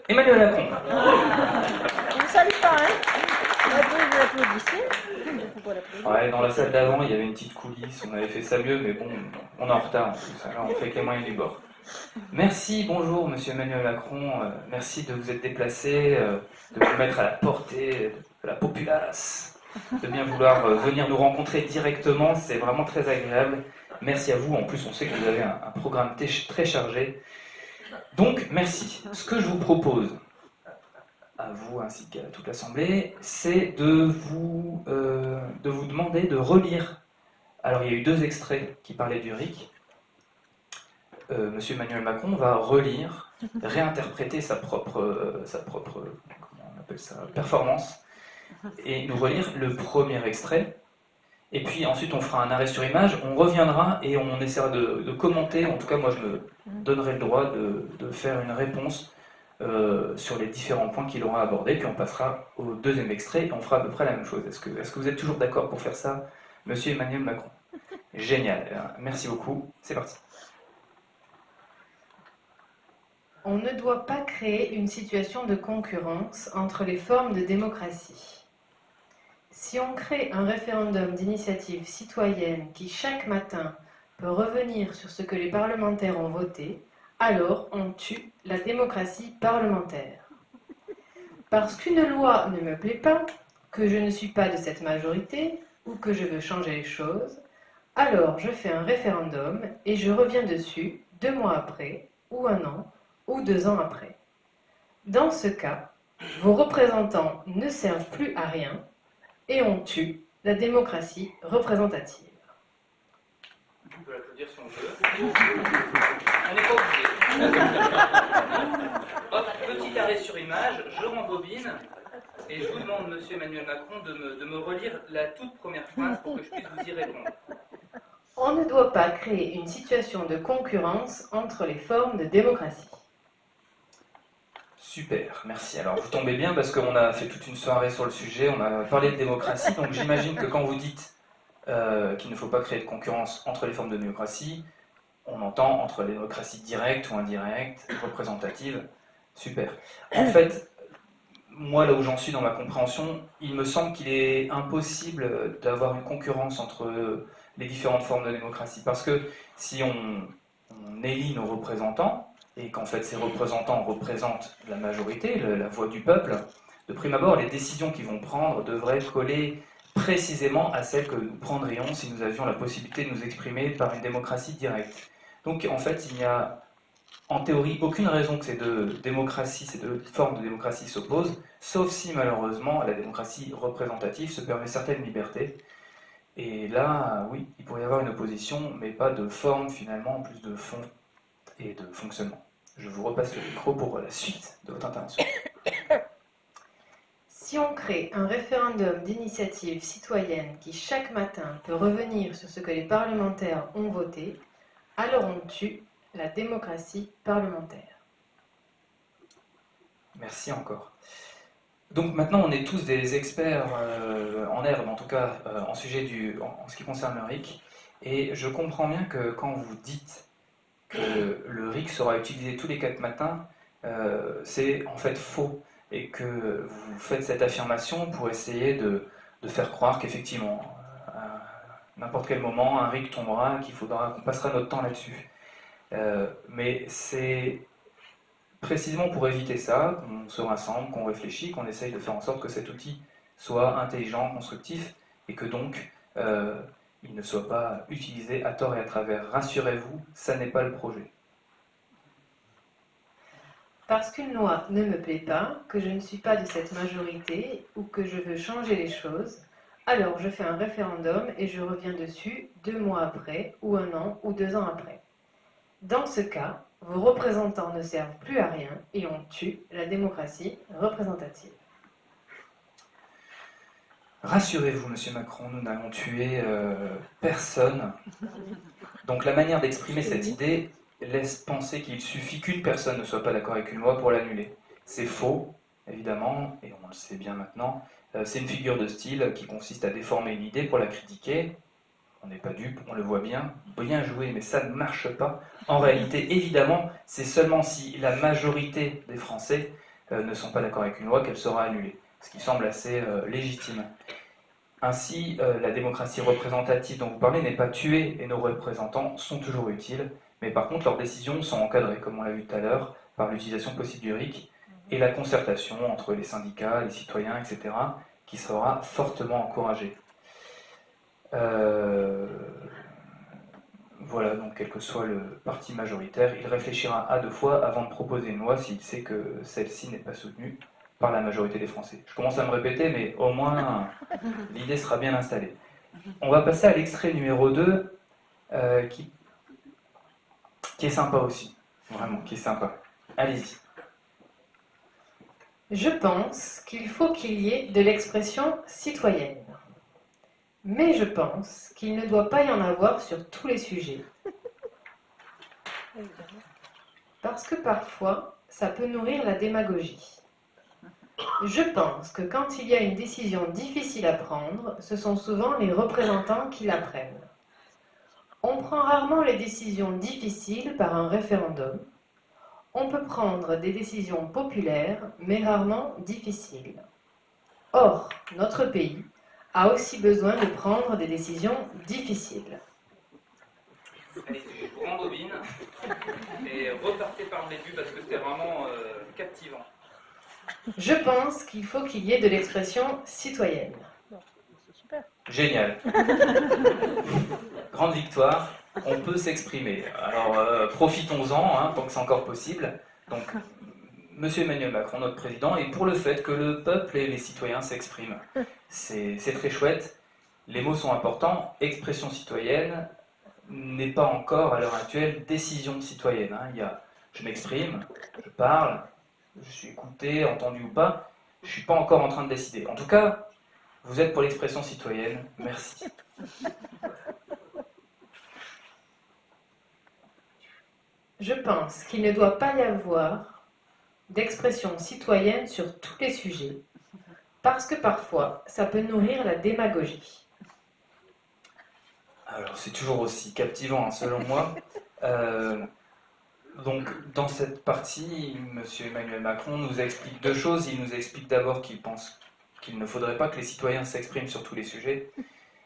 Emmanuel Macron. On ne salue pas, hein? Vous l'applaudissez. Ouais, dans la salle d'avant, il y avait une petite coulisse, on avait fait ça mieux, mais bon, on est en retard en plus, alors on fait avec les moyens du bord. Merci, bonjour Monsieur Emmanuel Macron, merci de vous être déplacé, de vous mettre à la portée de la populace, de bien vouloir venir nous rencontrer directement, c'est vraiment très agréable. Merci à vous, en plus on sait que vous avez un programme très chargé. Donc merci. Ce que je vous propose, à vous ainsi qu'à toute l'Assemblée, c'est de vous demander de relire. Alors il y a eu 2 extraits qui parlaient du RIC. Monsieur Emmanuel Macron va relire, réinterpréter sa propre comment on appelle ça, performance, et nous relire le premier extrait. Et puis ensuite on fera un arrêt sur image, on reviendra et on essaiera de commenter. En tout cas moi je me donnerai le droit de faire une réponse sur les différents points qu'il aura abordés, puis on passera au 2e extrait et on fera à peu près la même chose. Est-ce que vous êtes toujours d'accord pour faire ça, Monsieur Emmanuel Macron? Génial, merci beaucoup, c'est parti. On ne doit pas créer une situation de concurrence entre les formes de démocratie. Si on crée un référendum d'initiative citoyenne qui chaque matin peut revenir sur ce que les parlementaires ont voté, alors on tue la démocratie parlementaire. Parce qu'une loi ne me plaît pas, que je ne suis pas de cette majorité, ou que je veux changer les choses, alors je fais un référendum et je reviens dessus 2 mois après, ou 1 an, ou 2 ans après. Dans ce cas, vos représentants ne servent plus à rien et on tue la démocratie représentative. On peut l'applaudir si on veut. On n'est pas obligé. Hop, petit arrêt sur image, je rembobine et je vous demande, Monsieur Emmanuel Macron, de me relire la toute première phrase pour que je puisse vous y répondre. On ne doit pas créer une situation de concurrence entre les formes de démocratie. Super, merci. Alors vous tombez bien parce qu'on a fait toute une soirée sur le sujet, on a parlé de démocratie, donc j'imagine que quand vous dites qu'il ne faut pas créer de concurrence entre les formes de démocratie, on entend entre la démocratie directe ou indirecte, représentative. Super. En fait, moi, là où j'en suis dans ma compréhension, il me semble qu'il est impossible d'avoir une concurrence entre les différentes formes de démocratie. Parce que si on élit nos représentants, et qu'en fait ces représentants représentent la majorité, la voix du peuple, de prime abord, les décisions qu'ils vont prendre devraient coller précisément à celles que nous prendrions si nous avions la possibilité de nous exprimer par une démocratie directe. Donc en fait, il n'y a en théorie aucune raison que ces deux formes de démocratie s'opposent, sauf si malheureusement la démocratie représentative se permet certaines libertés. Et là, oui, il pourrait y avoir une opposition, mais pas de forme finalement, en plus de fond et de fonctionnement. Je vous repasse le micro pour la suite de votre intervention. Si on crée un référendum d'initiative citoyenne qui chaque matin peut revenir sur ce que les parlementaires ont voté, alors on tue la démocratie parlementaire. Merci encore. Donc maintenant on est tous des experts en herbe, en tout cas en ce qui concerne le RIC, et je comprends bien que quand vous dites que le RIC sera utilisé tous les 4 matins, c'est en fait faux, et que vous faites cette affirmation pour essayer de faire croire qu'effectivement, à n'importe quel moment, un RIC tombera, qu'on passera notre temps là-dessus. Mais c'est précisément pour éviter ça qu'on se rassemble, qu'on réfléchit, qu'on essaye de faire en sorte que cet outil soit intelligent, constructif, et que donc il ne soit pas utilisé à tort et à travers. Rassurez-vous, ça n'est pas le projet. Parce qu'une loi ne me plaît pas, que je ne suis pas de cette majorité ou que je veux changer les choses, alors je fais un référendum et je reviens dessus 2 mois après, ou 1 an, ou 2 ans après. Dans ce cas, vos représentants ne servent plus à rien et on tue la démocratie représentative. Rassurez-vous, Monsieur Macron, nous n'allons tuer personne. Donc la manière d'exprimer cette idée laisse penser qu'il suffit qu'une personne ne soit pas d'accord avec une loi pour l'annuler. C'est faux, évidemment, et on le sait bien maintenant. C'est une figure de style qui consiste à déformer une idée pour la critiquer. On n'est pas dupe, on le voit bien joué, mais ça ne marche pas. En réalité, évidemment, c'est seulement si la majorité des Français ne sont pas d'accord avec une loi qu'elle sera annulée, ce qui semble assez légitime. Ainsi, la démocratie représentative dont vous parlez n'est pas tuée et nos représentants sont toujours utiles, mais par contre leurs décisions sont encadrées, comme on l'a vu tout à l'heure, par l'utilisation possible du RIC et la concertation entre les syndicats, les citoyens, etc., qui sera fortement encouragée. Voilà, donc quel que soit le parti majoritaire, il réfléchira à 2 fois avant de proposer une loi s'il sait que celle-ci n'est pas soutenue par la majorité des Français. Je commence à me répéter, mais au moins l'idée sera bien installée. On va passer à l'extrait numéro 2, qui est sympa aussi, vraiment, qui est sympa. Allez-y. Je pense qu'il faut qu'il y ait de l'expression citoyenne. Mais je pense qu'il ne doit pas y en avoir sur tous les sujets. Parce que parfois, ça peut nourrir la démagogie. Je pense que quand il y a une décision difficile à prendre, ce sont souvent les représentants qui la prennent. On prend rarement les décisions difficiles par un référendum. On peut prendre des décisions populaires, mais rarement difficiles. Or, notre pays a aussi besoin de prendre des décisions difficiles. Allez, je vous rembobine et repartez par le début parce que c'était vraiment captivant. Je pense qu'il faut qu'il y ait de l'expression citoyenne. C'est super. Génial. Grande victoire, on peut s'exprimer. Alors profitons-en, tant que c'est encore possible. Donc, Monsieur Emmanuel Macron, notre président, est pour le fait que le peuple et les citoyens s'expriment. C'est très chouette. Les mots sont importants. Expression citoyenne n'est pas encore, à l'heure actuelle, décision citoyenne. Il y a je m'exprime, je parle, je suis écouté, entendu ou pas, je ne suis pas encore en train de décider. En tout cas, vous êtes pour l'expression citoyenne, merci. Je pense qu'il ne doit pas y avoir d'expression citoyenne sur tous les sujets, parce que parfois, ça peut nourrir la démagogie. Alors, c'est toujours aussi captivant, hein, selon moi. Donc, dans cette partie, M. Emmanuel Macron nous explique deux choses. Il nous explique d'abord qu'il pense qu'il ne faudrait pas que les citoyens s'expriment sur tous les sujets.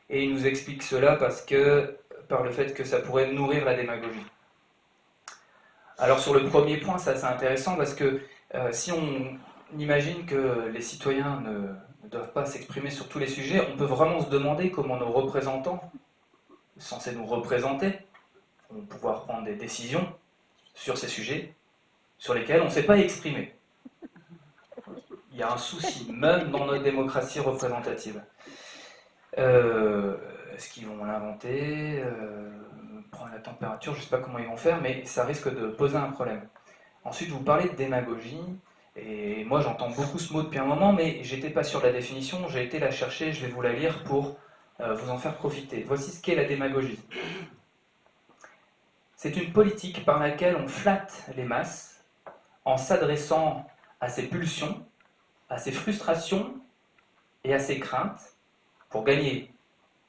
Et il nous explique cela par le fait que ça pourrait nourrir la démagogie. Alors, sur le premier point, c'est assez intéressant parce que si on imagine que les citoyens ne doivent pas s'exprimer sur tous les sujets, on peut vraiment se demander comment nos représentants, censés nous représenter, vont pouvoir prendre des décisions sur ces sujets sur lesquels on ne s'est pas exprimé. Il y a un souci, même dans notre démocratie représentative. Est-ce qu'ils vont l'inventer, prendre la température, je ne sais pas comment ils vont faire, mais ça risque de poser un problème. Ensuite, vous parlez de démagogie, et moi j'entends beaucoup ce mot depuis un moment, mais j'étais pas sûr de la définition, j'ai été la chercher, je vais vous la lire pour vous en faire profiter. Voici ce qu'est la démagogie. C'est une politique par laquelle on flatte les masses en s'adressant à ses pulsions, à ses frustrations et à ses craintes pour gagner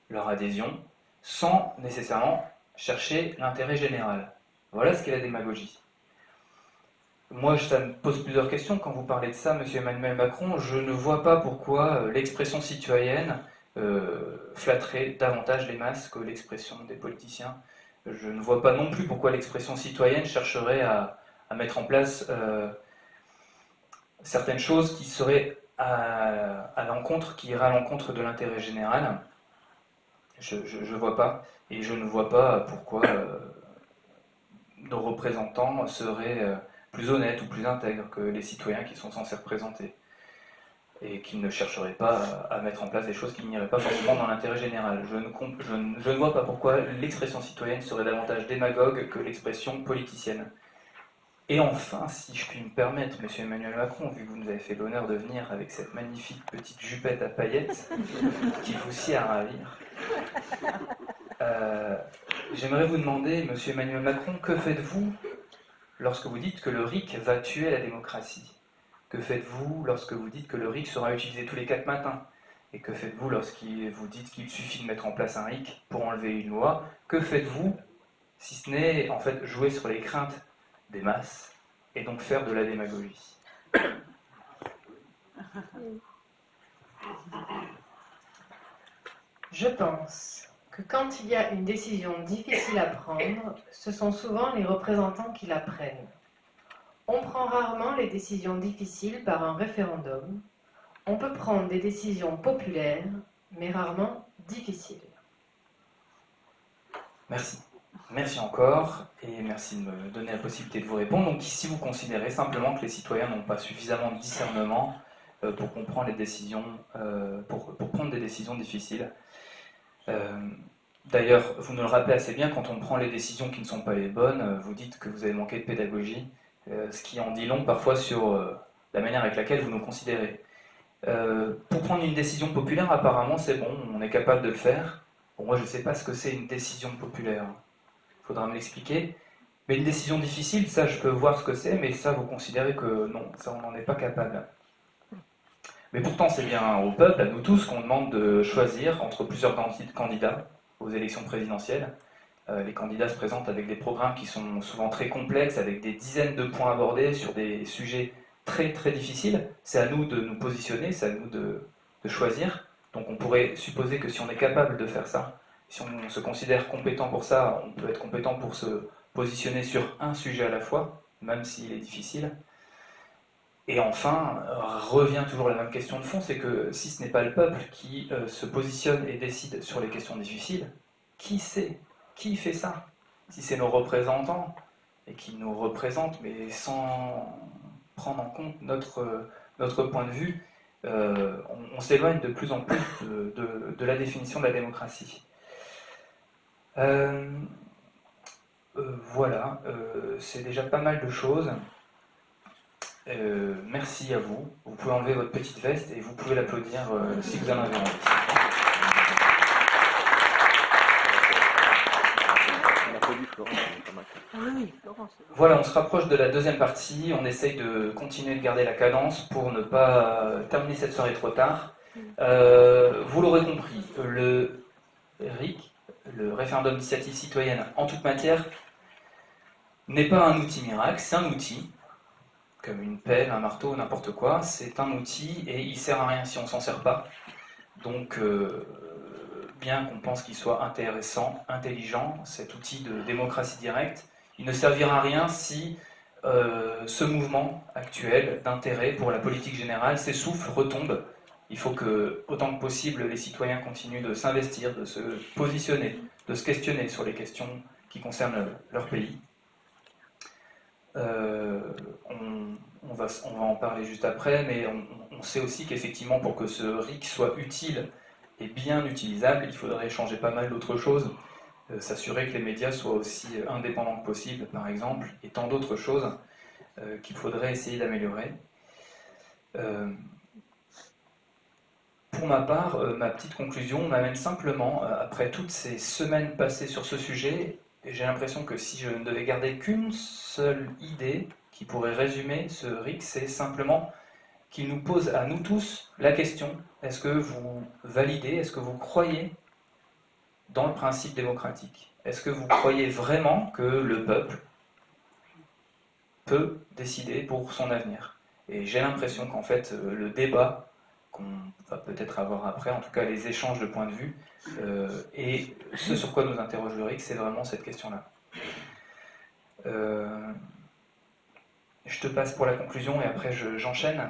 leur adhésion sans nécessairement chercher l'intérêt général. Voilà ce qu'est la démagogie. Moi, ça me pose plusieurs questions quand vous parlez de ça, M. Emmanuel Macron. Je ne vois pas pourquoi l'expression citoyenne flatterait davantage les masses que l'expression des politiciens. Je ne vois pas non plus pourquoi l'expression citoyenne chercherait à mettre en place certaines choses qui seraient à l'encontre, qui iraient à l'encontre de l'intérêt général. Je ne vois pas, et je ne vois pas pourquoi nos représentants seraient plus honnêtes ou plus intègres que les citoyens qui sont censés représenter, et qui ne chercheraient pas à mettre en place des choses qui n'iraient pas forcément dans l'intérêt général. Je ne vois pas pourquoi l'expression citoyenne serait davantage démagogue que l'expression politicienne. Et enfin, si je puis me permettre, M. Emmanuel Macron, vu que vous nous avez fait l'honneur de venir avec cette magnifique petite jupette à paillettes, qui vous sied à ravir, j'aimerais vous demander, M. Emmanuel Macron, que faites-vous lorsque vous dites que le RIC va tuer la démocratie? Que faites-vous lorsque vous dites que le RIC sera utilisé tous les 4 matins? Et que faites-vous lorsque vous dites qu'il suffit de mettre en place un RIC pour enlever une loi? Que faites-vous si ce n'est en fait jouer sur les craintes des masses et donc faire de la démagogie? Je pense que quand il y a une décision difficile à prendre, ce sont souvent les représentants qui la prennent. On prend rarement les décisions difficiles par un référendum. On peut prendre des décisions populaires, mais rarement difficiles. Merci. Merci encore, et merci de me donner la possibilité de vous répondre. Donc ici, vous considérez simplement que les citoyens n'ont pas suffisamment de discernement pour comprendre les décisions, pour prendre des décisions difficiles. D'ailleurs, vous nous le rappelez assez bien, quand on prend les décisions qui ne sont pas les bonnes, vous dites que vous avez manqué de pédagogie, ce qui en dit long parfois sur la manière avec laquelle vous nous considérez. Pour prendre une décision populaire, apparemment, c'est bon, on est capable de le faire. Bon, moi, je ne sais pas ce que c'est une décision populaire. Il faudra me l'expliquer. Mais une décision difficile, ça, je peux voir ce que c'est, mais ça, vous considérez que non, ça, on n'en est pas capable. Mais pourtant, c'est bien au peuple, à nous tous, qu'on demande de choisir entre plusieurs candidats aux élections présidentielles. Les candidats se présentent avec des programmes qui sont souvent très complexes, avec des dizaines de points abordés sur des sujets très très difficiles. C'est à nous de nous positionner, c'est à nous de choisir. Donc on pourrait supposer que si on est capable de faire ça, si on se considère compétent pour ça, on peut être compétent pour se positionner sur un sujet à la fois, même s'il est difficile. Et enfin, revient toujours la même question de fond, c'est que si ce n'est pas le peuple qui se positionne et décide sur les questions difficiles, qui sait? Qui fait ça? Si c'est nos représentants, et qui nous représentent, mais sans prendre en compte notre point de vue, on s'éloigne de plus en plus de la définition de la démocratie. Voilà, c'est déjà pas mal de choses. Merci à vous. Vous pouvez enlever votre petite veste et vous pouvez l'applaudir si vous en avez envie. Voilà, on se rapproche de la deuxième partie. On essaye de continuer de garder la cadence pour ne pas terminer cette soirée trop tard. Vous l'aurez compris, le RIC, le référendum d'initiative citoyenne en toute matière, n'est pas un outil miracle, c'est un outil, comme une pelle, un marteau, n'importe quoi, c'est un outil et il sert à rien si on s'en sert pas. Donc, bien qu'on pense qu'il soit intéressant, intelligent, cet outil de démocratie directe, il ne servira à rien si ce mouvement actuel d'intérêt pour la politique générale s'essouffle, retombe. Il faut que, autant que possible, les citoyens continuent de s'investir, de se positionner, de se questionner sur les questions qui concernent leur pays. On va en parler juste après, mais on sait aussi qu'effectivement, pour que ce RIC soit utile et bien utilisable, il faudrait changer pas mal d'autres choses, s'assurer que les médias soient aussi indépendants que possible, par exemple, et tant d'autres choses qu'il faudrait essayer d'améliorer. Pour ma part, ma petite conclusion m'amène simplement, après toutes ces semaines passées sur ce sujet, j'ai l'impression que si je ne devais garder qu'une seule idée qui pourrait résumer ce RIC, c'est simplement qu'il nous pose à nous tous la question, est-ce que vous validez, est-ce que vous croyez dans le principe démocratique? Est-ce que vous croyez vraiment que le peuple peut décider pour son avenir? Et j'ai l'impression qu'en fait, le débat qu'on va peut-être avoir après, en tout cas les échanges de points de vue, et ce sur quoi nous interroge le RIC, c'est vraiment cette question-là. Je te passe pour la conclusion et après j'enchaîne.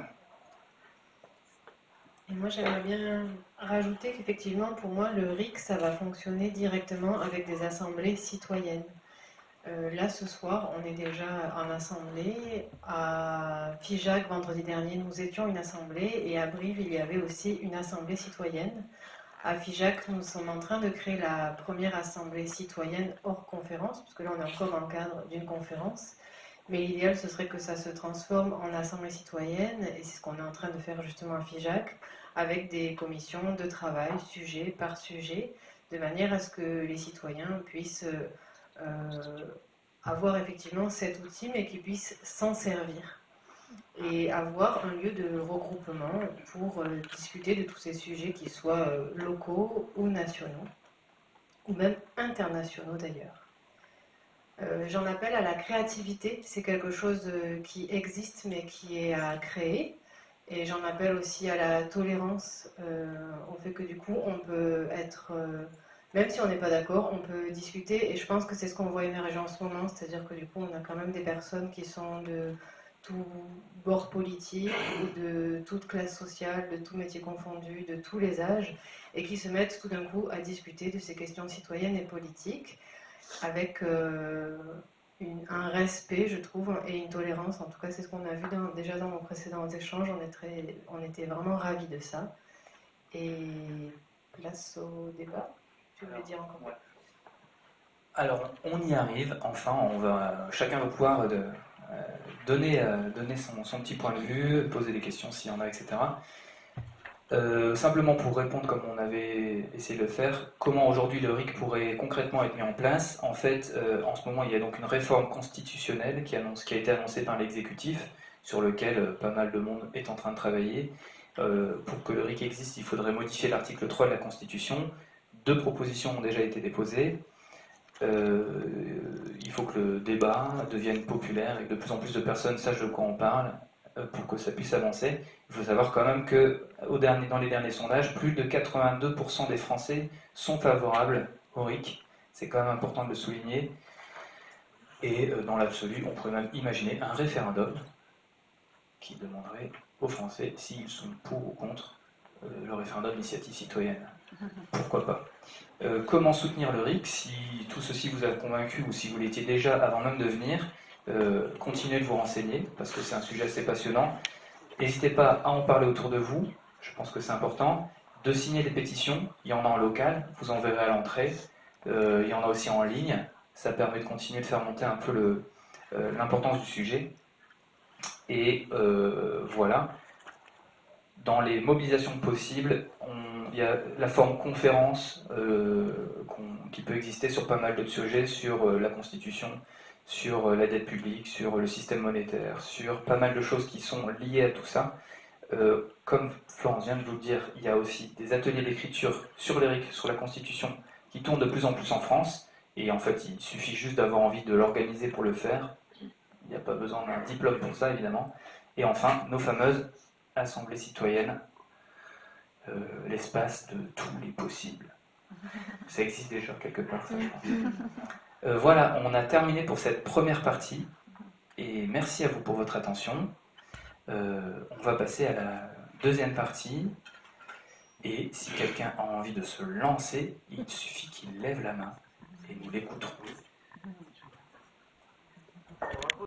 Et moi, j'aimerais bien rajouter qu'effectivement, pour moi, le RIC, ça va fonctionner directement avec des assemblées citoyennes. Là, ce soir, on est déjà en assemblée. À Figeac, vendredi dernier, nous étions une assemblée. Et à Brive, il y avait aussi une assemblée citoyenne. À Figeac, nous sommes en train de créer la première assemblée citoyenne hors conférence, parce que là, on est encore dans le cadre d'une conférence. Mais l'idéal, ce serait que ça se transforme en assemblée citoyenne. Et c'est ce qu'on est en train de faire justement à Figeac, avec des commissions de travail, sujet par sujet, de manière à ce que les citoyens puissent avoir effectivement cet outil, mais qu'ils puissent s'en servir et avoir un lieu de regroupement pour discuter de tous ces sujets, qui soient locaux ou nationaux, ou même internationaux d'ailleurs. J'en appelle à la créativité, c'est quelque chose qui existe mais qui est à créer. Et j'en appelle aussi à la tolérance, au fait que du coup on peut être, même si on n'est pas d'accord, on peut discuter. Et je pense que c'est ce qu'on voit émerger en ce moment, c'est-à-dire que du coup on a quand même des personnes qui sont de tout bord politique, ou de toute classe sociale, de tout métier confondu, de tous les âges, et qui se mettent tout d'un coup à discuter de ces questions citoyennes et politiques, avec un respect, je trouve, et une tolérance. En tout cas, c'est ce qu'on a vu déjà dans nos précédents échanges. On était vraiment ravis de ça. Et place au débat. Tu voulais dire encore? Ouais. Alors, on y arrive. Enfin, chacun va pouvoir donner son petit point de vue, poser des questions s'il y en a, etc. Simplement pour répondre comme on avait essayé de le faire, comment aujourd'hui le RIC pourrait concrètement être mis en place? En fait, en ce moment, il y a donc une réforme constitutionnelle qui a été annoncée par l'exécutif, sur lequel pas mal de monde est en train de travailler. Pour que le RIC existe, il faudrait modifier l'article 3 de la Constitution. 2 propositions ont déjà été déposées. Il faut que le débat devienne populaire et que de plus en plus de personnes sachent de quoi on parle pour que ça puisse avancer. Il faut savoir quand même que dans les derniers sondages, plus de 82% des Français sont favorables au RIC. C'est quand même important de le souligner. Et dans l'absolu, on pourrait même imaginer un référendum qui demanderait aux Français s'ils sont pour ou contre le référendum d'initiative citoyenne. Pourquoi pas? Comment soutenir le RIC? Si tout ceci vous a convaincu ou si vous l'étiez déjà avant même de venir, continuez de vous renseigner parce que c'est un sujet assez passionnant. N'hésitez pas à en parler autour de vous, je pense que c'est important. De signer des pétitions, il y en a en local, vous en verrez à l'entrée. Il y en a aussi en ligne, ça permet de continuer de faire monter un peu l'importance du sujet. Et voilà. Dans les mobilisations possibles, il y a la forme conférence qui peut exister sur pas mal d'autres sujets, sur la Constitution, sur la dette publique, sur le système monétaire, sur pas mal de choses qui sont liées à tout ça. Comme Florence vient de vous le dire, il y a aussi des ateliers d'écriture sur l'ERIC, sur la Constitution, qui tournent de plus en plus en France. Et en fait, il suffit juste d'avoir envie de l'organiser pour le faire. Il n'y a pas besoin d'un diplôme pour ça, évidemment. Et enfin, nos fameuses assemblées citoyennes, l'espace de tous les possibles. Ça existe déjà quelque part, ça, je pense. Voilà, on a terminé pour cette première partie. Et merci à vous pour votre attention. On va passer à la deuxième partie. Et si quelqu'un a envie de se lancer, il suffit qu'il lève la main et nous l'écouterons.